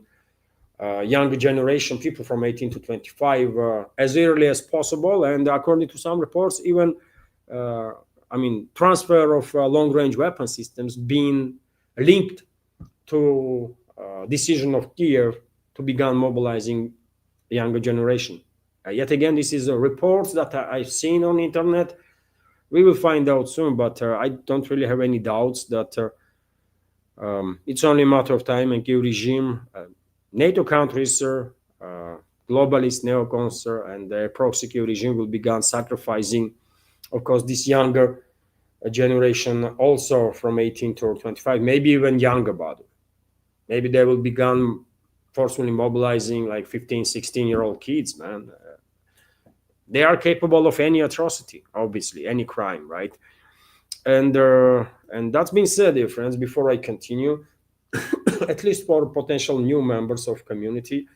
younger generation, people from 18 to 25, as early as possible. And according to some reports, even, transfer of long-range weapon systems being linked to decision of Kiev to begin mobilizing younger generation. Yet again, this is reports that I've seen on the internet. We will find out soon, but I don't really have any doubts that it's only a matter of time, and Kyiv regime, NATO countries globalist neocons and their pro-security regime will begin sacrificing, of course, this younger generation, also from 18 to 25, maybe even younger, by the way. Maybe they will begin forcefully mobilizing like 15, 16-year-old kids, man. They are capable of any atrocity, obviously, any crime, right? And that's being said, dear friends, before I continue, at least for potential new members of community,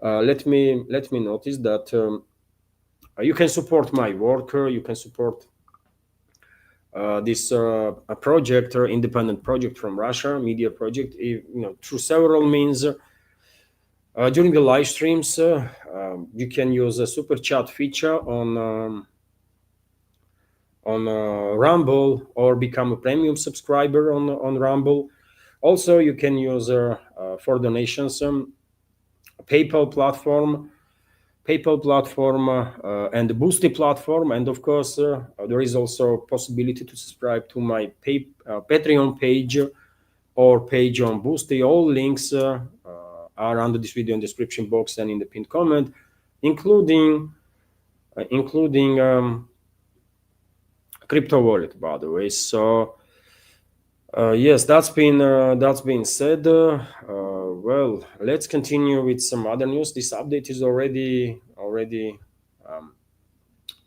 let me notice that you can support my work. You can support this a project or independent project from Russia, media project, through several means. During the live streams, you can use a super chat feature on Rumble, or become a premium subscriber on Rumble. Also, you can use for donations PayPal platform, and the Boosty platform, and of course there is also possibility to subscribe to my Patreon page or page on Boosty. All links are under this video in the description box and in the pinned comment, including crypto wallet, by the way. So yes, that's been said. Well, let's continue with some other news. This update is already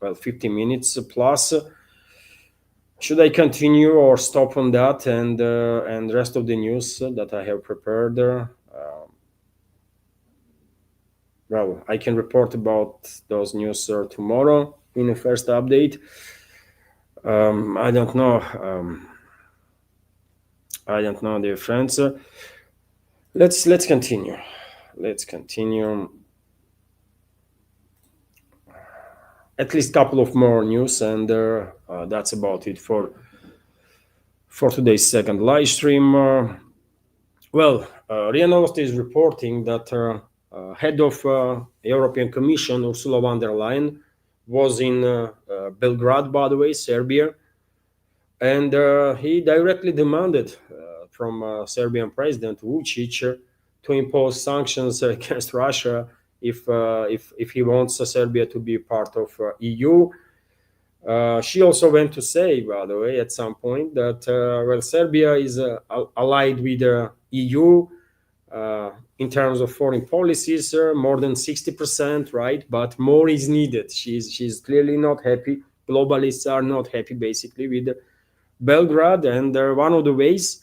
50 minutes plus. Should I continue or stop on that and rest of the news that I have prepared? Well, I can report about those news tomorrow in the first update. I don't know, dear friends. Let's continue. At least a couple of more news, and that's about it for today's second live stream. Well, RIA Novosti is reporting that head of European Commission, Ursula von der Leyen, was in Belgrade, by the way, Serbia, and he directly demanded from Serbian President Vučić to impose sanctions against Russia if he wants Serbia to be part of EU. She also went to say, by the way, at some point that Serbia is allied with the EU in terms of foreign policies, more than 60%, right? But more is needed. She's clearly not happy. Globalists are not happy, basically, with Belgrade, and one of the ways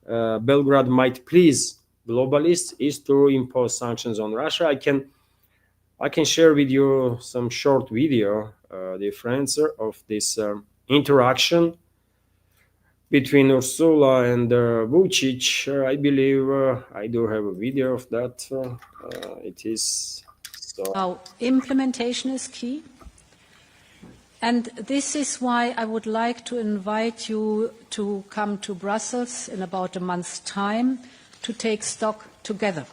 Belgrade might please globalists is to impose sanctions on Russia. I can share with you some short video, dear friends, of this interaction between Ursula and Vučić. I believe I do have a video of that. It is so. Now, implementation is key. And this is why I would like to invite you to come to Brussels in about a month's time to take stock together.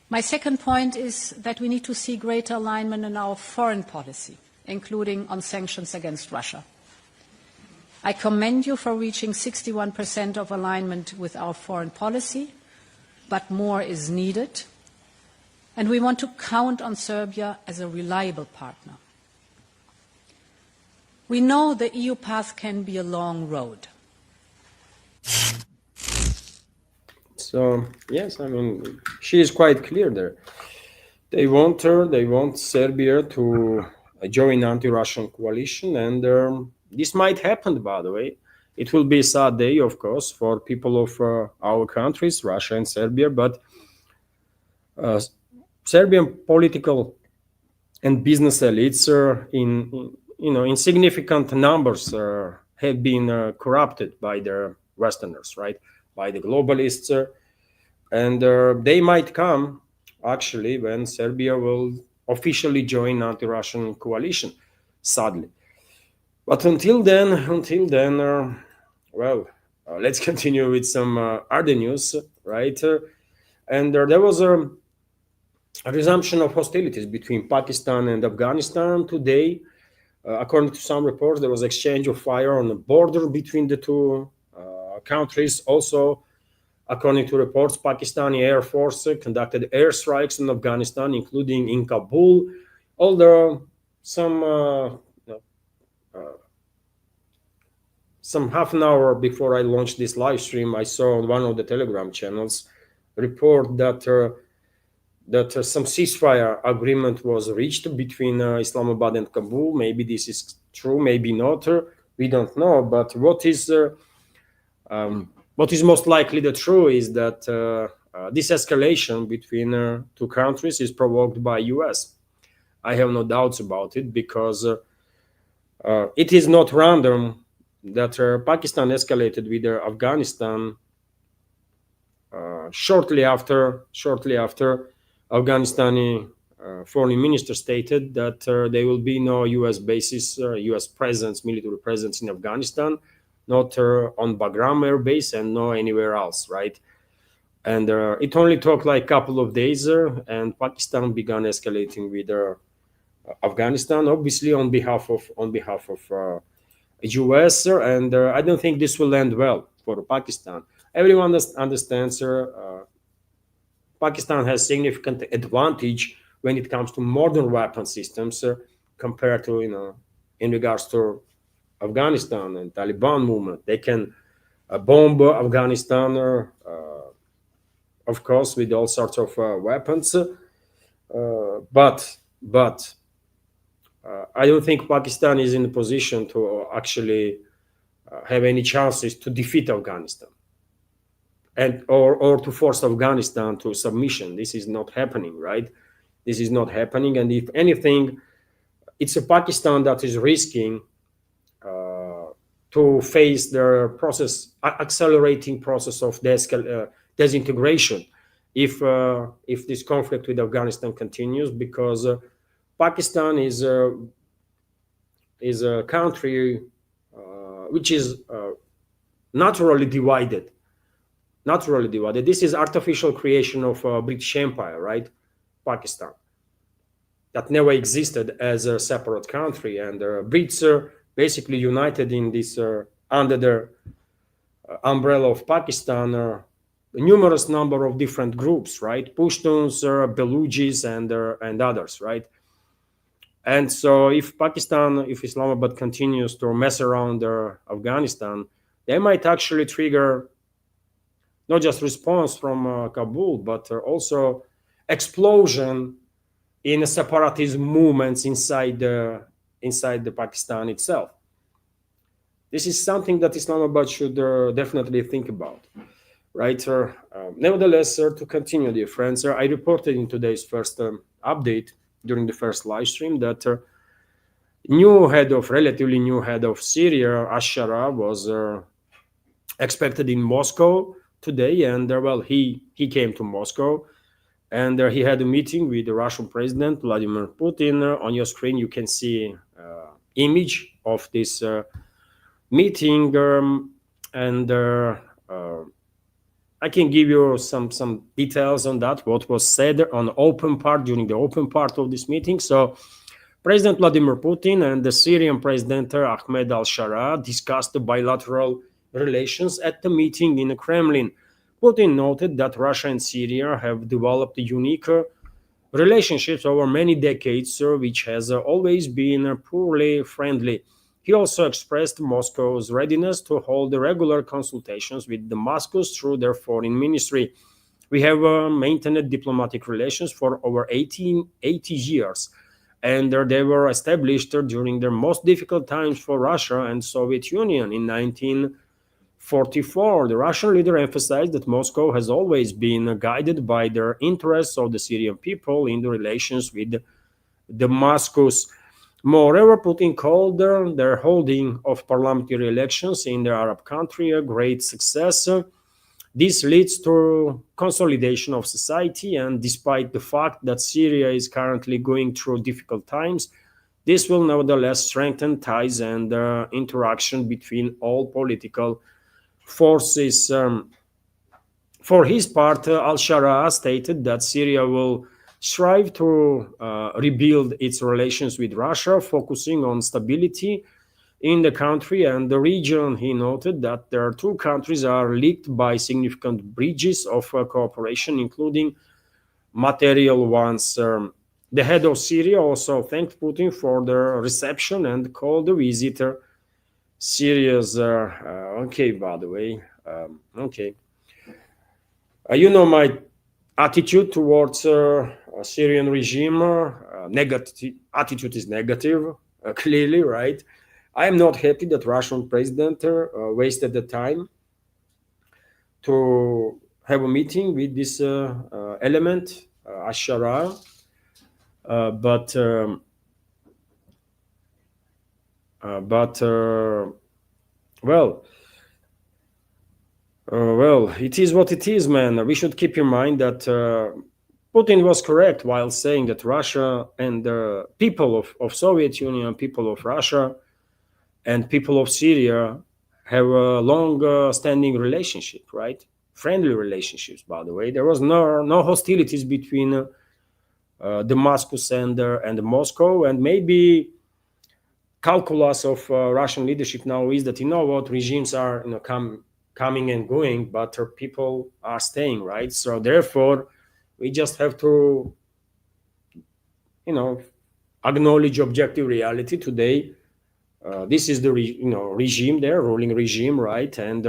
My second point is that we need to see greater alignment in our foreign policy, including on sanctions against Russia. I commend you for reaching 61% of alignment with our foreign policy, but more is needed, and we want to count on Serbia as a reliable partner. We know the EU path can be a long road. So, yes, I mean, she is quite clear there. They want Serbia to join anti-Russian coalition, and this might happen, by the way. It will be a sad day, of course, for people of our countries, Russia and Serbia, but Serbian political and business elites in significant numbers have been corrupted by the Westerners, right? By the globalists, and they might come actually when Serbia will officially join anti-Russian coalition, sadly. But until then, let's continue with some other news, right? And there was a resumption of hostilities between Pakistan and Afghanistan today. According to some reports, there was exchange of fire on the border between the two countries. Also, According to reports, Pakistani Air Force conducted airstrikes in Afghanistan, including in Kabul, although some half an hour before I launched this live stream, I saw on one of the Telegram channels report that some ceasefire agreement was reached between Islamabad and Kabul. Maybe this is true, maybe not. We don't know. But what is most likely the truth is that this escalation between two countries is provoked by US. I have no doubts about it, because it is not random that Pakistan escalated with Afghanistan shortly after Afghanistani foreign minister stated that there will be no US bases, US presence, military presence in Afghanistan, not on Bagram Air Base and no anywhere else, right? And it only took like a couple of days, and Pakistan began escalating with Afghanistan, obviously on behalf of US, and I don't think this will end well for Pakistan. Everyone understands Pakistan has significant advantage when it comes to modern weapon systems compared to, in regards to Afghanistan and Taliban movement. They can bomb Afghanistan, of course, with all sorts of weapons, but I don't think Pakistan is in a position to actually have any chances to defeat Afghanistan or to force Afghanistan to submission. This is not happening, right? This is not happening, and if anything, it's a Pakistan that is risking to face the accelerating process of disintegration if this conflict with Afghanistan continues, because Pakistan is a country which is naturally divided. This is artificial creation of British Empire, right? Pakistan, that never existed as a separate country, and Brits basically united in this under the umbrella of Pakistan numerous number of different groups, right? Pashtuns, Belujis, and others, right? And so if Islamabad continues to mess around Afghanistan, they might actually trigger not just response from Kabul, but also explosion in separatist movements inside the Pakistan itself. This is something that Islamabad should definitely think about, right? Nevertheless, to continue, dear friends, I reported in today's first update during the first live stream that relatively new head of Syria, Ashara, was expected in Moscow today, and he came to Moscow, and he had a meeting with the Russian President Vladimir Putin. On your screen, you can see image of this meeting, and I can give you some details on that, what was said on during the open part of this meeting. So President Vladimir Putin and the Syrian President Ahmed al-Shara discussed the bilateral relations at the meeting in the Kremlin. Putin noted that Russia and Syria have developed unique relationships over many decades, which has always been poorly friendly. He also expressed Moscow's readiness to hold regular consultations with Damascus through their foreign ministry. We have maintained diplomatic relations for over 80 years, and they were established during the most difficult times for Russia and Soviet Union. In 1944, the Russian leader emphasized that Moscow has always been guided by the interests of the Syrian people in the relations with Damascus. Moreover, Putin called their holding of parliamentary elections in the Arab country a great success. This leads to consolidation of society, and despite the fact that Syria is currently going through difficult times, this will nevertheless strengthen ties and interaction between all political forces. For his part, al-Shara stated that Syria will strive to rebuild its relations with Russia, focusing on stability in the country and the region. He noted that there are two countries are linked by significant bridges of cooperation, including material ones. The head of Syria also thanked Putin for the reception and called the visitor Syria's. Okay, by the way, okay. You know my attitude towards Syrian regime. Negative attitude is negative, clearly, right? I am not happy that Russian president wasted the time to have a meeting with this element, Ashara. But well, well, it is what it is, man. We should keep in mind that Putin was correct while saying that Russia and the people of Soviet Union, people of Russia, and people of Syria have a long-standing relationship, right? Friendly relationships, by the way. There was no hostilities between Damascus and Moscow, and maybe calculus of Russian leadership now is that, you know what, regimes are coming and going, but people are staying, right? So therefore, we just have to, acknowledge objective reality today. This is the regime there, ruling regime, right? And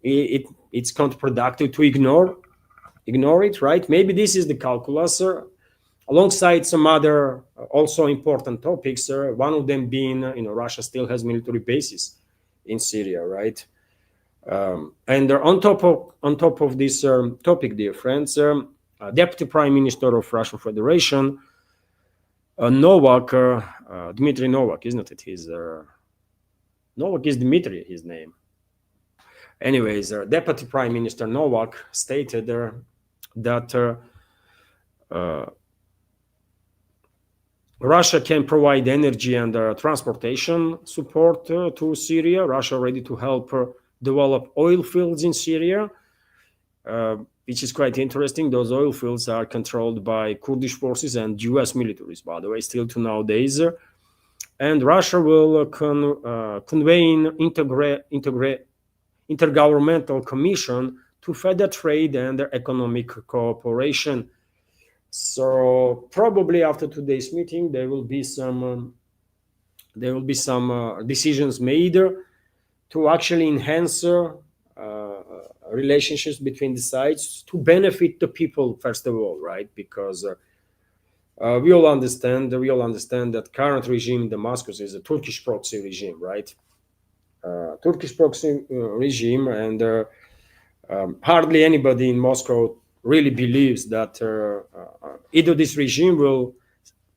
it's counterproductive to ignore it, right? Maybe this is the calculus, alongside some other also important topics. One of them being, Russia still has military bases in Syria, right? And on top of this topic, dear friends, Deputy Prime Minister of Russian Federation, Novak, Dmitry Novak, isn't it? Novak is Dmitry, his name. Anyways, Deputy Prime Minister Novak stated that Russia can provide energy and transportation support to Syria. Russia ready to help develop oil fields in Syria, which is quite interesting. Those oil fields are controlled by Kurdish forces and US militaries, by the way, still to nowadays. And Russia will convene intergovernmental commission to further trade and economic cooperation. So probably after today's meeting, there will be some decisions made to actually enhance relationships between the sides to benefit the people first of all, right? Because we all understand that current regime in Damascus is a Turkish proxy regime, right? Turkish proxy regime, and hardly anybody in Moscow really believes that either this regime will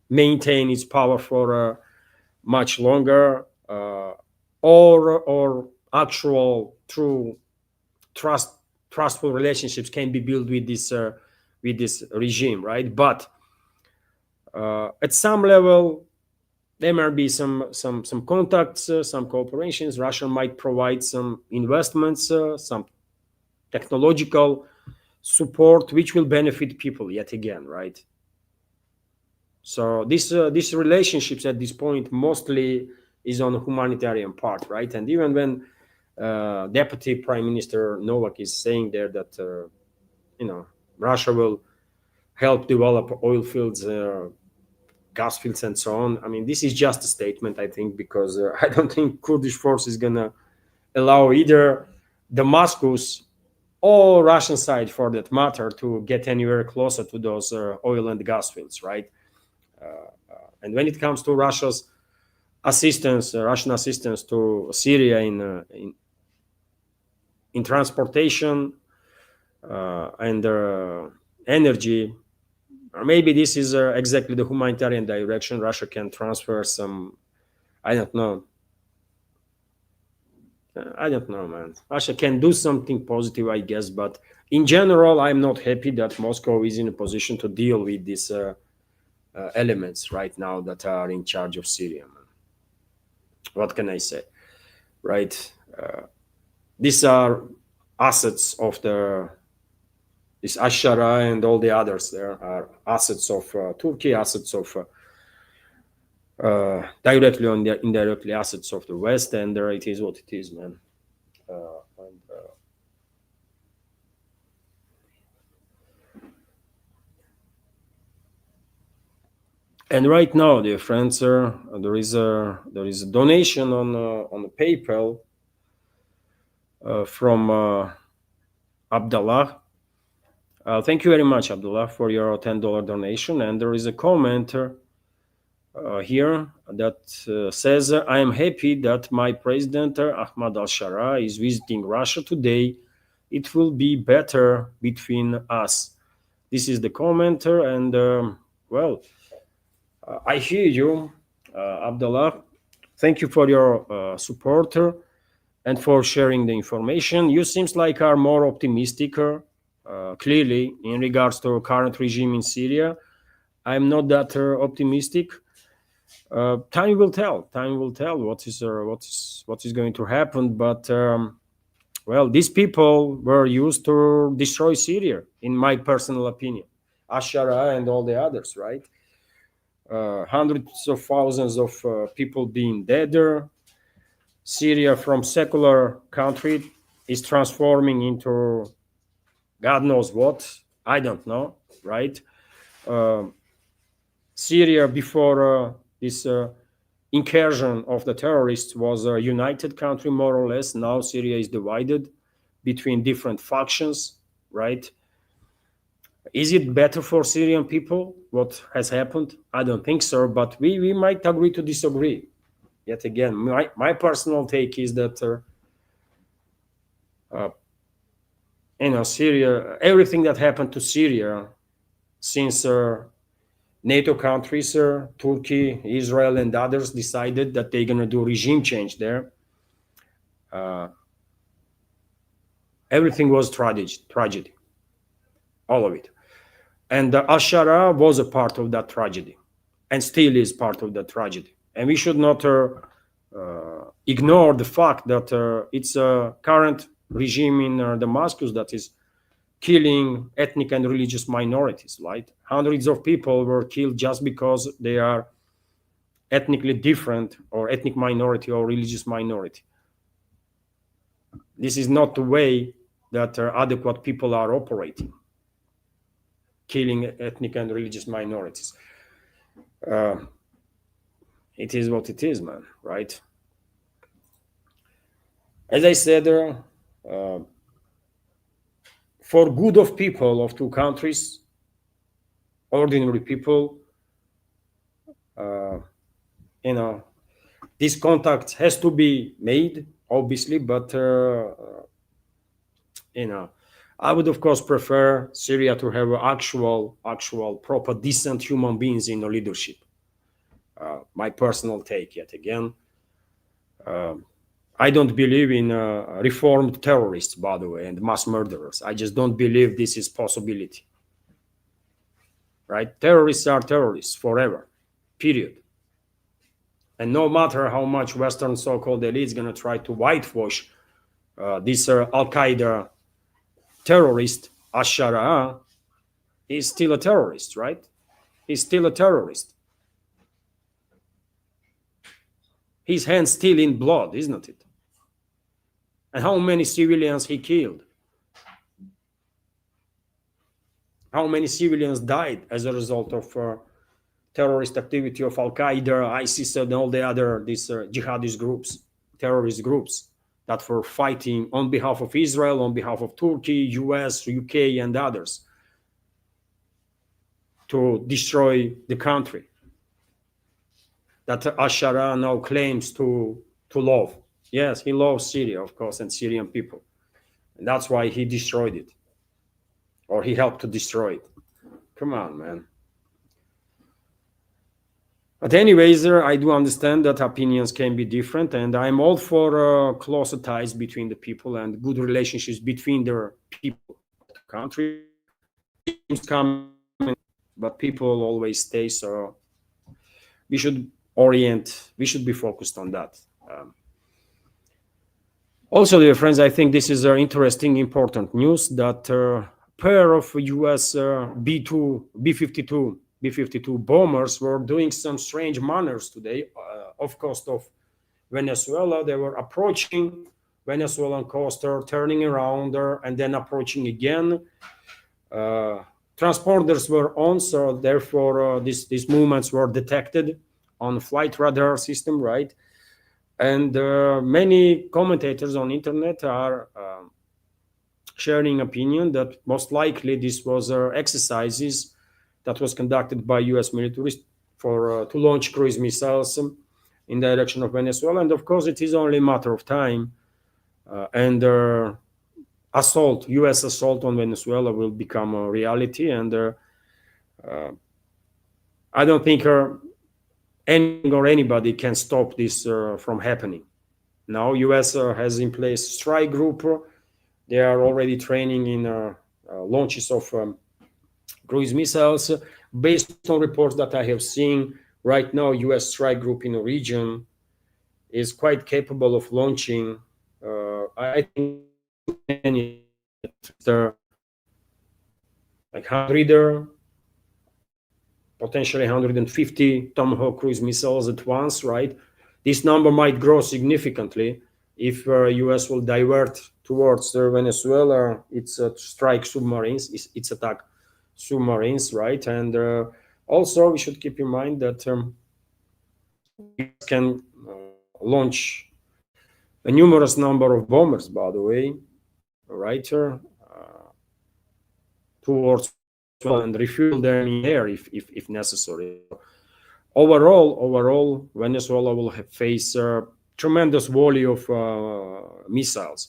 maintain its power for much longer, or actual true trustful relationships can be built with this regime, right? But at some level, there might be some contacts, some cooperations. Russia might provide some investments, some technological support, which will benefit people yet again, right? So these relationships at this point mostly is on the humanitarian part, right? And even when Deputy Prime Minister Novak is saying there that Russia will help develop oil fields, gas fields, and so on. I mean, this is just a statement, I think, because I don't think Kurdish force is gonna allow either Damascus or Russian side, for that matter, to get anywhere closer to those oil and gas fields, right? And when it comes to Russian assistance to Syria in transportation and energy, maybe this is exactly the humanitarian direction. Russia can transfer some, I don't know, man. Russia can do something positive, I guess, but in general, I'm not happy that Moscow is in a position to deal with these elements right now that are in charge of Syria, man. What can I say, right? These are assets of this Ashara and all the others. There are assets of Turkey, assets of directly or indirectly assets of the West, and it is what it is, man. And right now, dear friends, there is a donation on the PayPal from Abdullah. Thank you very much, Abdullah, for your $10 donation. And there is a comment here that says, I am happy that my president, Ahmad al-Shara, is visiting Russia today. It will be better between us. This is the commenter. And, well, I hear you, Abdullah. Thank you for your support and for sharing the information. You seems like are more optimistic, clearly, in regards to current regime in Syria. I'm not that optimistic. Time will tell. Time will tell what is going to happen. But well, these people were used to destroy Syria, in my personal opinion. Ashara and all the others, right? Hundreds of thousands of people being dead there. Syria, from secular country, is transforming into God knows what. I don't know, right? Syria, before this incursion of the terrorists, was a united country, more or less. Now Syria is divided between different factions, right? Is it better for Syrian people, what has happened? I don't think so, but we might agree to disagree. Yet again, my personal take is that, Syria, everything that happened to Syria since NATO countries, Turkey, Israel, and others decided that they're going to do regime change there. Everything was tragedy, all of it. And Ashara was a part of that tragedy and still is part of that tragedy. And we should not ignore the fact that it's a current regime in Damascus that is killing ethnic and religious minorities, right? Hundreds of people were killed just because they are ethnically different or ethnic minority or religious minority. This is not the way that adequate people are operating, killing ethnic and religious minorities. It is what it is, man, right? As I said, for good of people of two countries, ordinary people, this contact has to be made, obviously, but I would of course prefer Syria to have actual proper decent human beings in the leadership. My personal take, yet again. I don't believe in reformed terrorists, by the way, and mass murderers. I just don't believe this is possibility. Right? Terrorists are terrorists forever, period. And no matter how much Western so-called elite is going to try to whitewash this Al-Qaeda terrorist, Ashara, is still a terrorist, right? He's still a terrorist. His hands still in blood, isn't it? And how many civilians he killed? How many civilians died as a result of terrorist activity of Al-Qaeda, ISIS, and all the other these jihadist groups, terrorist groups that were fighting on behalf of Israel, on behalf of Turkey, US, UK, and others to destroy the country that Ashara now claims to love. Yes, he loves Syria, of course, and Syrian people. And that's why he destroyed it. Or he helped to destroy it. Come on, man. But anyways, I do understand that opinions can be different, and I'm all for closer ties between the people and good relationships between the people of the country. But people always stay, so we should be focused on that. Also, dear friends, I think this is interesting, important news that pair of US B-52 B-52 bombers were doing some strange manners today off coast of Venezuela. They were approaching Venezuelan coast, turning around and then approaching again. Transponders were on, so therefore these movements were detected on flight radar system, right? And many commentators on internet are sharing opinion that most likely this was exercises that was conducted by U.S. military for to launch cruise missiles in the direction of Venezuela. And of course, it is only a matter of time, and U.S. assault on Venezuela will become a reality. And I don't think anything or anybody can stop this from happening. Now, U.S. has in place strike group. They are already training in launches of cruise missiles. Based on reports that I have seen right now, U.S. strike group in the region is quite capable of launching. I think like 100, potentially 150 Tomahawk cruise missiles at once, right? This number might grow significantly if U.S. will divert towards Venezuela its strike submarines, its attack submarines, right? And also we should keep in mind that U.S. can launch a numerous number of bombers, by the way, right? Towards and refuel them in air if necessary. Overall, Venezuela will face a tremendous volley of missiles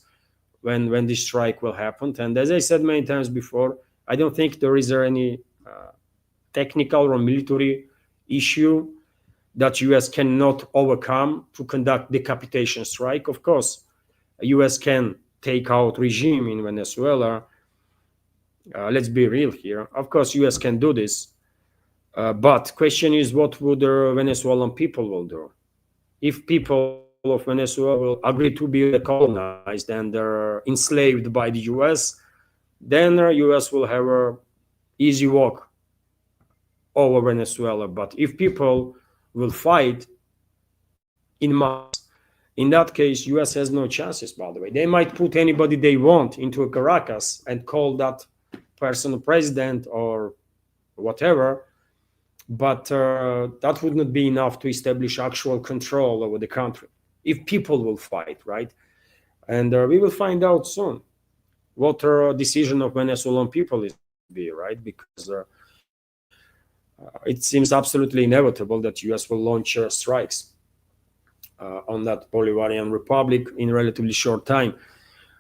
when this strike will happen. And as I said many times before, I don't think there is any technical or military issue that U.S. cannot overcome to conduct decapitation strike. Of course, U.S. can take out regime in Venezuela. Let's be real here. Of course, U.S. can do this, but question is, what would the Venezuelan people will do? If people of Venezuela will agree to be colonized and they're enslaved by the U.S., then the U.S. will have an easy walk over Venezuela. But if people will fight in mass, in that case, U.S. has no chances, by the way. They might put anybody they want into a Caracas and call that person president or whatever, but that would not be enough to establish actual control over the country if people will fight, right? And we will find out soon what the decision of Venezuelan people is be, right? Because it seems absolutely inevitable that U.S. will launch strikes on that Bolivarian Republic in relatively short time.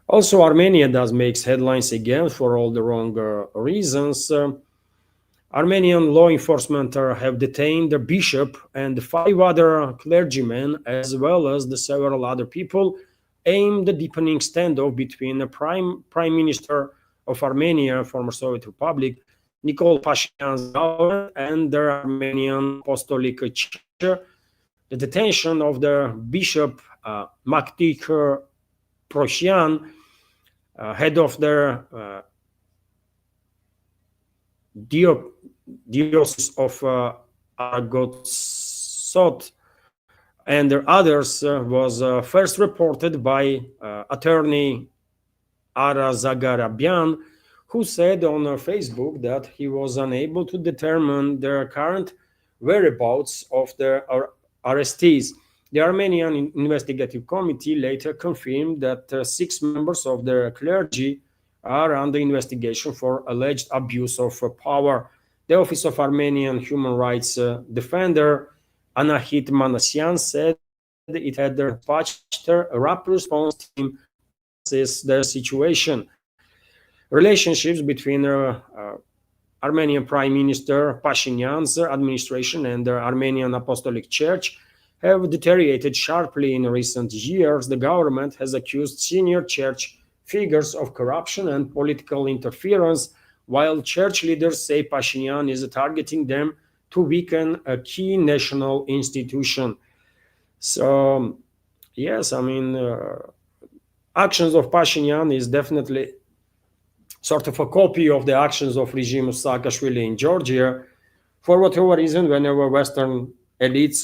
Also, Armenia does make headlines again for all the wrong reasons. Armenian law enforcement have detained the bishop and 5 other clergymen, as well as the several other people, aimed at deepening standoff between the Prime Minister of Armenia, former Soviet Republic, Nikol Pashinyan's government, and the Armenian Apostolic Church. The detention of the Bishop Maktik Prosyan, head of the Diocese of Argotsot, and the others was first reported by attorney Ara Zagarabian, who said on Facebook that he was unable to determine the current whereabouts of the arrestees. The Armenian Investigative Committee later confirmed that 6 members of the clergy are under investigation for alleged abuse of power. The Office of Armenian Human Rights Defender, Anahit Manasyan, said it had dispatched a rapid response team to assess the situation. Relationships between Armenian Prime Minister Pashinyan's administration and the Armenian Apostolic Church have deteriorated sharply in recent years. The government has accused senior church figures of corruption and political interference, while church leaders say Pashinyan is targeting them to weaken a key national institution. So, yes, I mean, actions of Pashinyan is definitely sort of a copy of the actions of regime of Saakashvili in Georgia, for whatever reason, whenever Western elites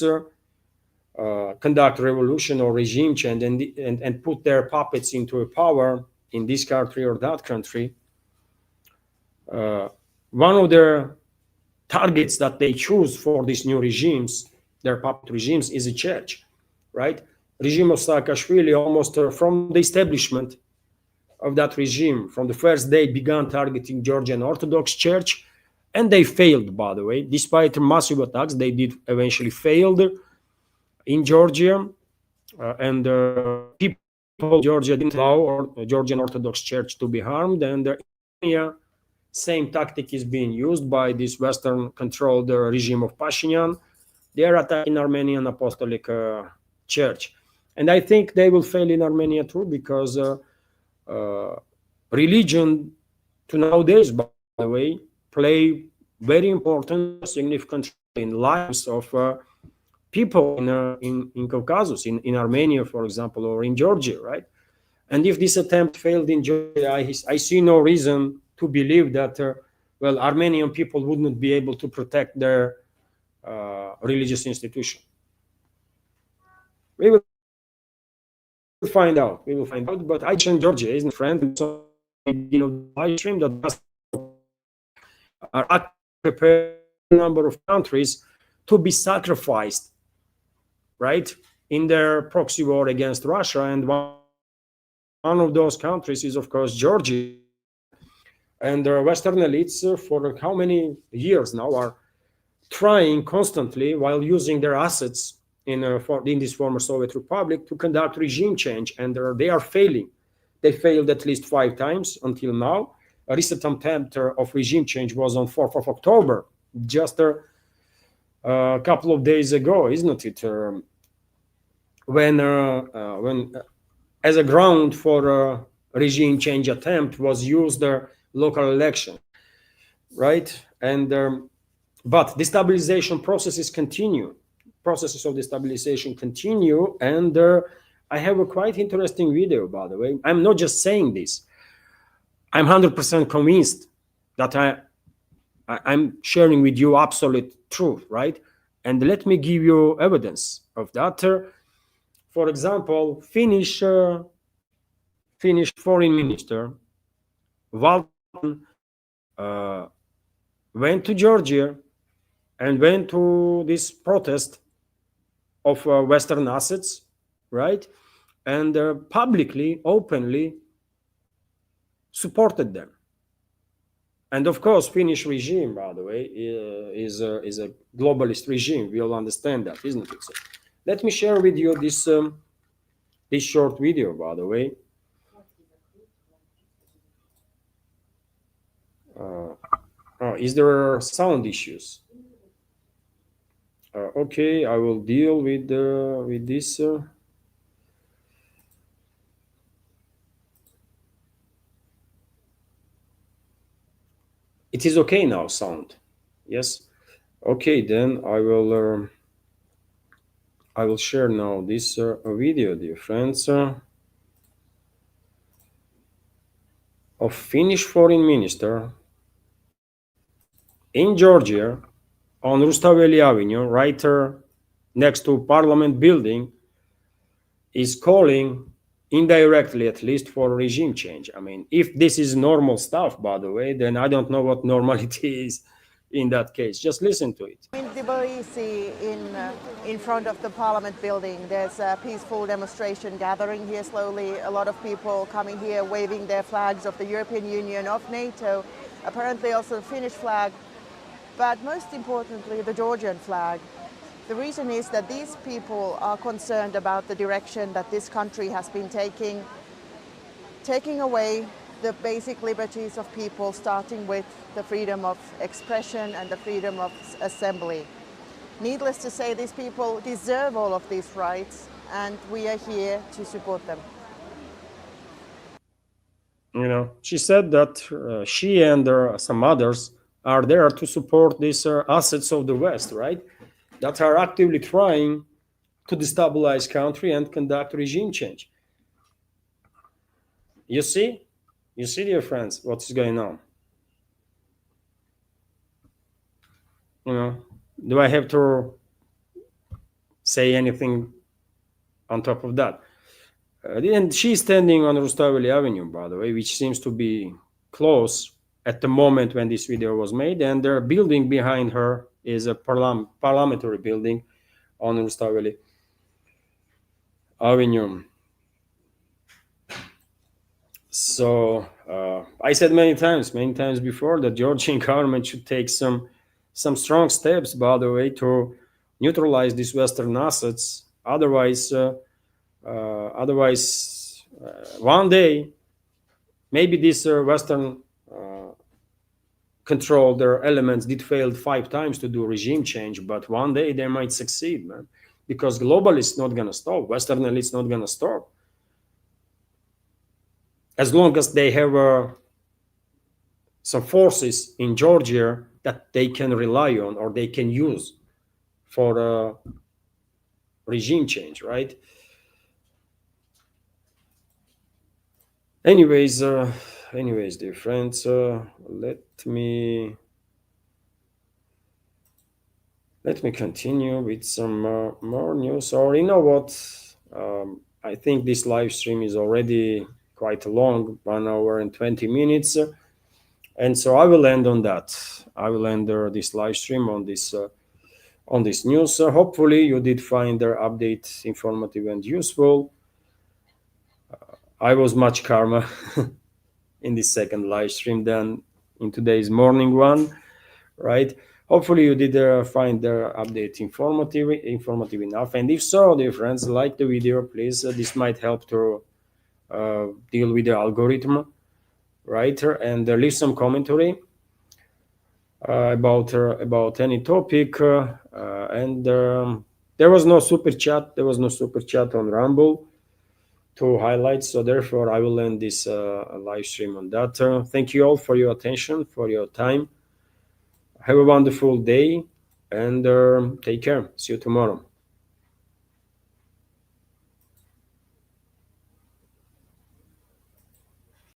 conduct revolution or regime change and put their puppets into a power in this country or that country, one of their targets that they choose for these new regimes, their puppet regimes, is a church, right? Regime of Saakashvili, almost from the establishment of that regime, from the first day, began targeting Georgian Orthodox Church, and they failed, by the way. Despite massive attacks, they did eventually failed in Georgia, and people in Georgia didn't allow Georgian Orthodox Church to be harmed, and in Armenia, same tactic is being used by this Western-controlled regime of Pashinyan. They are attacking Armenian Apostolic Church, and I think they will fail in Armenia too, because religion to nowadays, by the way, play very important, significant in lives of people in Caucasus, in Armenia, for example, or in Georgia, right? And if this attempt failed in Georgia, I see no reason to believe that, well, Armenian people would not be able to protect their religious institution. We will find out. We will find out. But I mentioned Georgia, isn't it, friend? So, live stream that are prepared a number of countries to be sacrificed, right, in their proxy war against Russia, and one of those countries is, of course, Georgia. And Western elites, for how many years now, are trying constantly, while using their assets in this former Soviet Republic, to conduct regime change, and they are failing. They failed at least 5 times until now. A recent attempt of regime change was on 4th of October, just a couple of days ago, isn't it? When as a ground for a regime change attempt was used local election, right? And but destabilization processes continue. Processes of destabilization continue, and I have a quite interesting video, by the way. I'm not just saying this. I'm 100% convinced that I'm sharing with you absolute truth, right? And let me give you evidence of that. For example, Finnish foreign minister Valton went to Georgia and went to this protest of Western assets, right? And publicly, openly supported them. And of course, Finnish regime, by the way, is a globalist regime. We all understand that, isn't it? So let me share with you this this short video, by the way. Is there sound issues? Okay, I will deal with this. It is okay now, sound. Yes. Okay, then I will share now this video, dear friends, of Finnish foreign minister in Georgia on Rustaveli Avenue, right next to Parliament building, is calling indirectly, at least, for regime change. I mean, if this is normal stuff, by the way, then I don't know what normality is in that case. Just listen to it. In Tbilisi, in front of the Parliament building, there's a peaceful demonstration gathering here slowly. A lot of people coming here waving their flags of the European Union, of NATO, apparently also the Finnish flag, but most importantly the Georgian flag. The reason is that these people are concerned about the direction that this country has been taking away the basic liberties of people, starting with the freedom of expression and the freedom of assembly. Needless to say, these people deserve all of these rights, and we are here to support them. You know, she said that she and some others are there to support these assets of the West, right? That are actively trying to destabilize country and conduct regime change. You see, dear friends, what is going on. Do I have to say anything on top of that? And she's standing on Rustaveli Avenue, by the way, which seems to be close at the moment when this video was made. And the building behind her is a parliamentary building on Rustaveli Avenue. So I said many times before that Georgian government should take some strong steps, by the way, to neutralize these Western assets. Otherwise, one day, maybe these Western controlled elements did fail 5 times to do regime change, but one day they might succeed, man, because globalists not gonna stop, Western elites not gonna stop, as long as they have some forces in Georgia that they can rely on or they can use for regime change, right? Anyways, dear friends, let me continue with some more news. Or you know what? I think this live stream is already quite long, 1 hour and 20 minutes, and so I will end on that. I will end this live stream on this news. Hopefully, you did find their update informative and useful. I was much calmer in this second live stream than in today's morning one, right? Hopefully you did find the update informative enough, and if so, dear friends, like the video, please. This might help to deal with the algorithm, right? And leave some commentary about any topic. And there was no super chat. There was no super chat on Rumble to highlight, so therefore I will end this live stream on that. Thank you all for your attention, for your time. Have a wonderful day, and take care. See you tomorrow.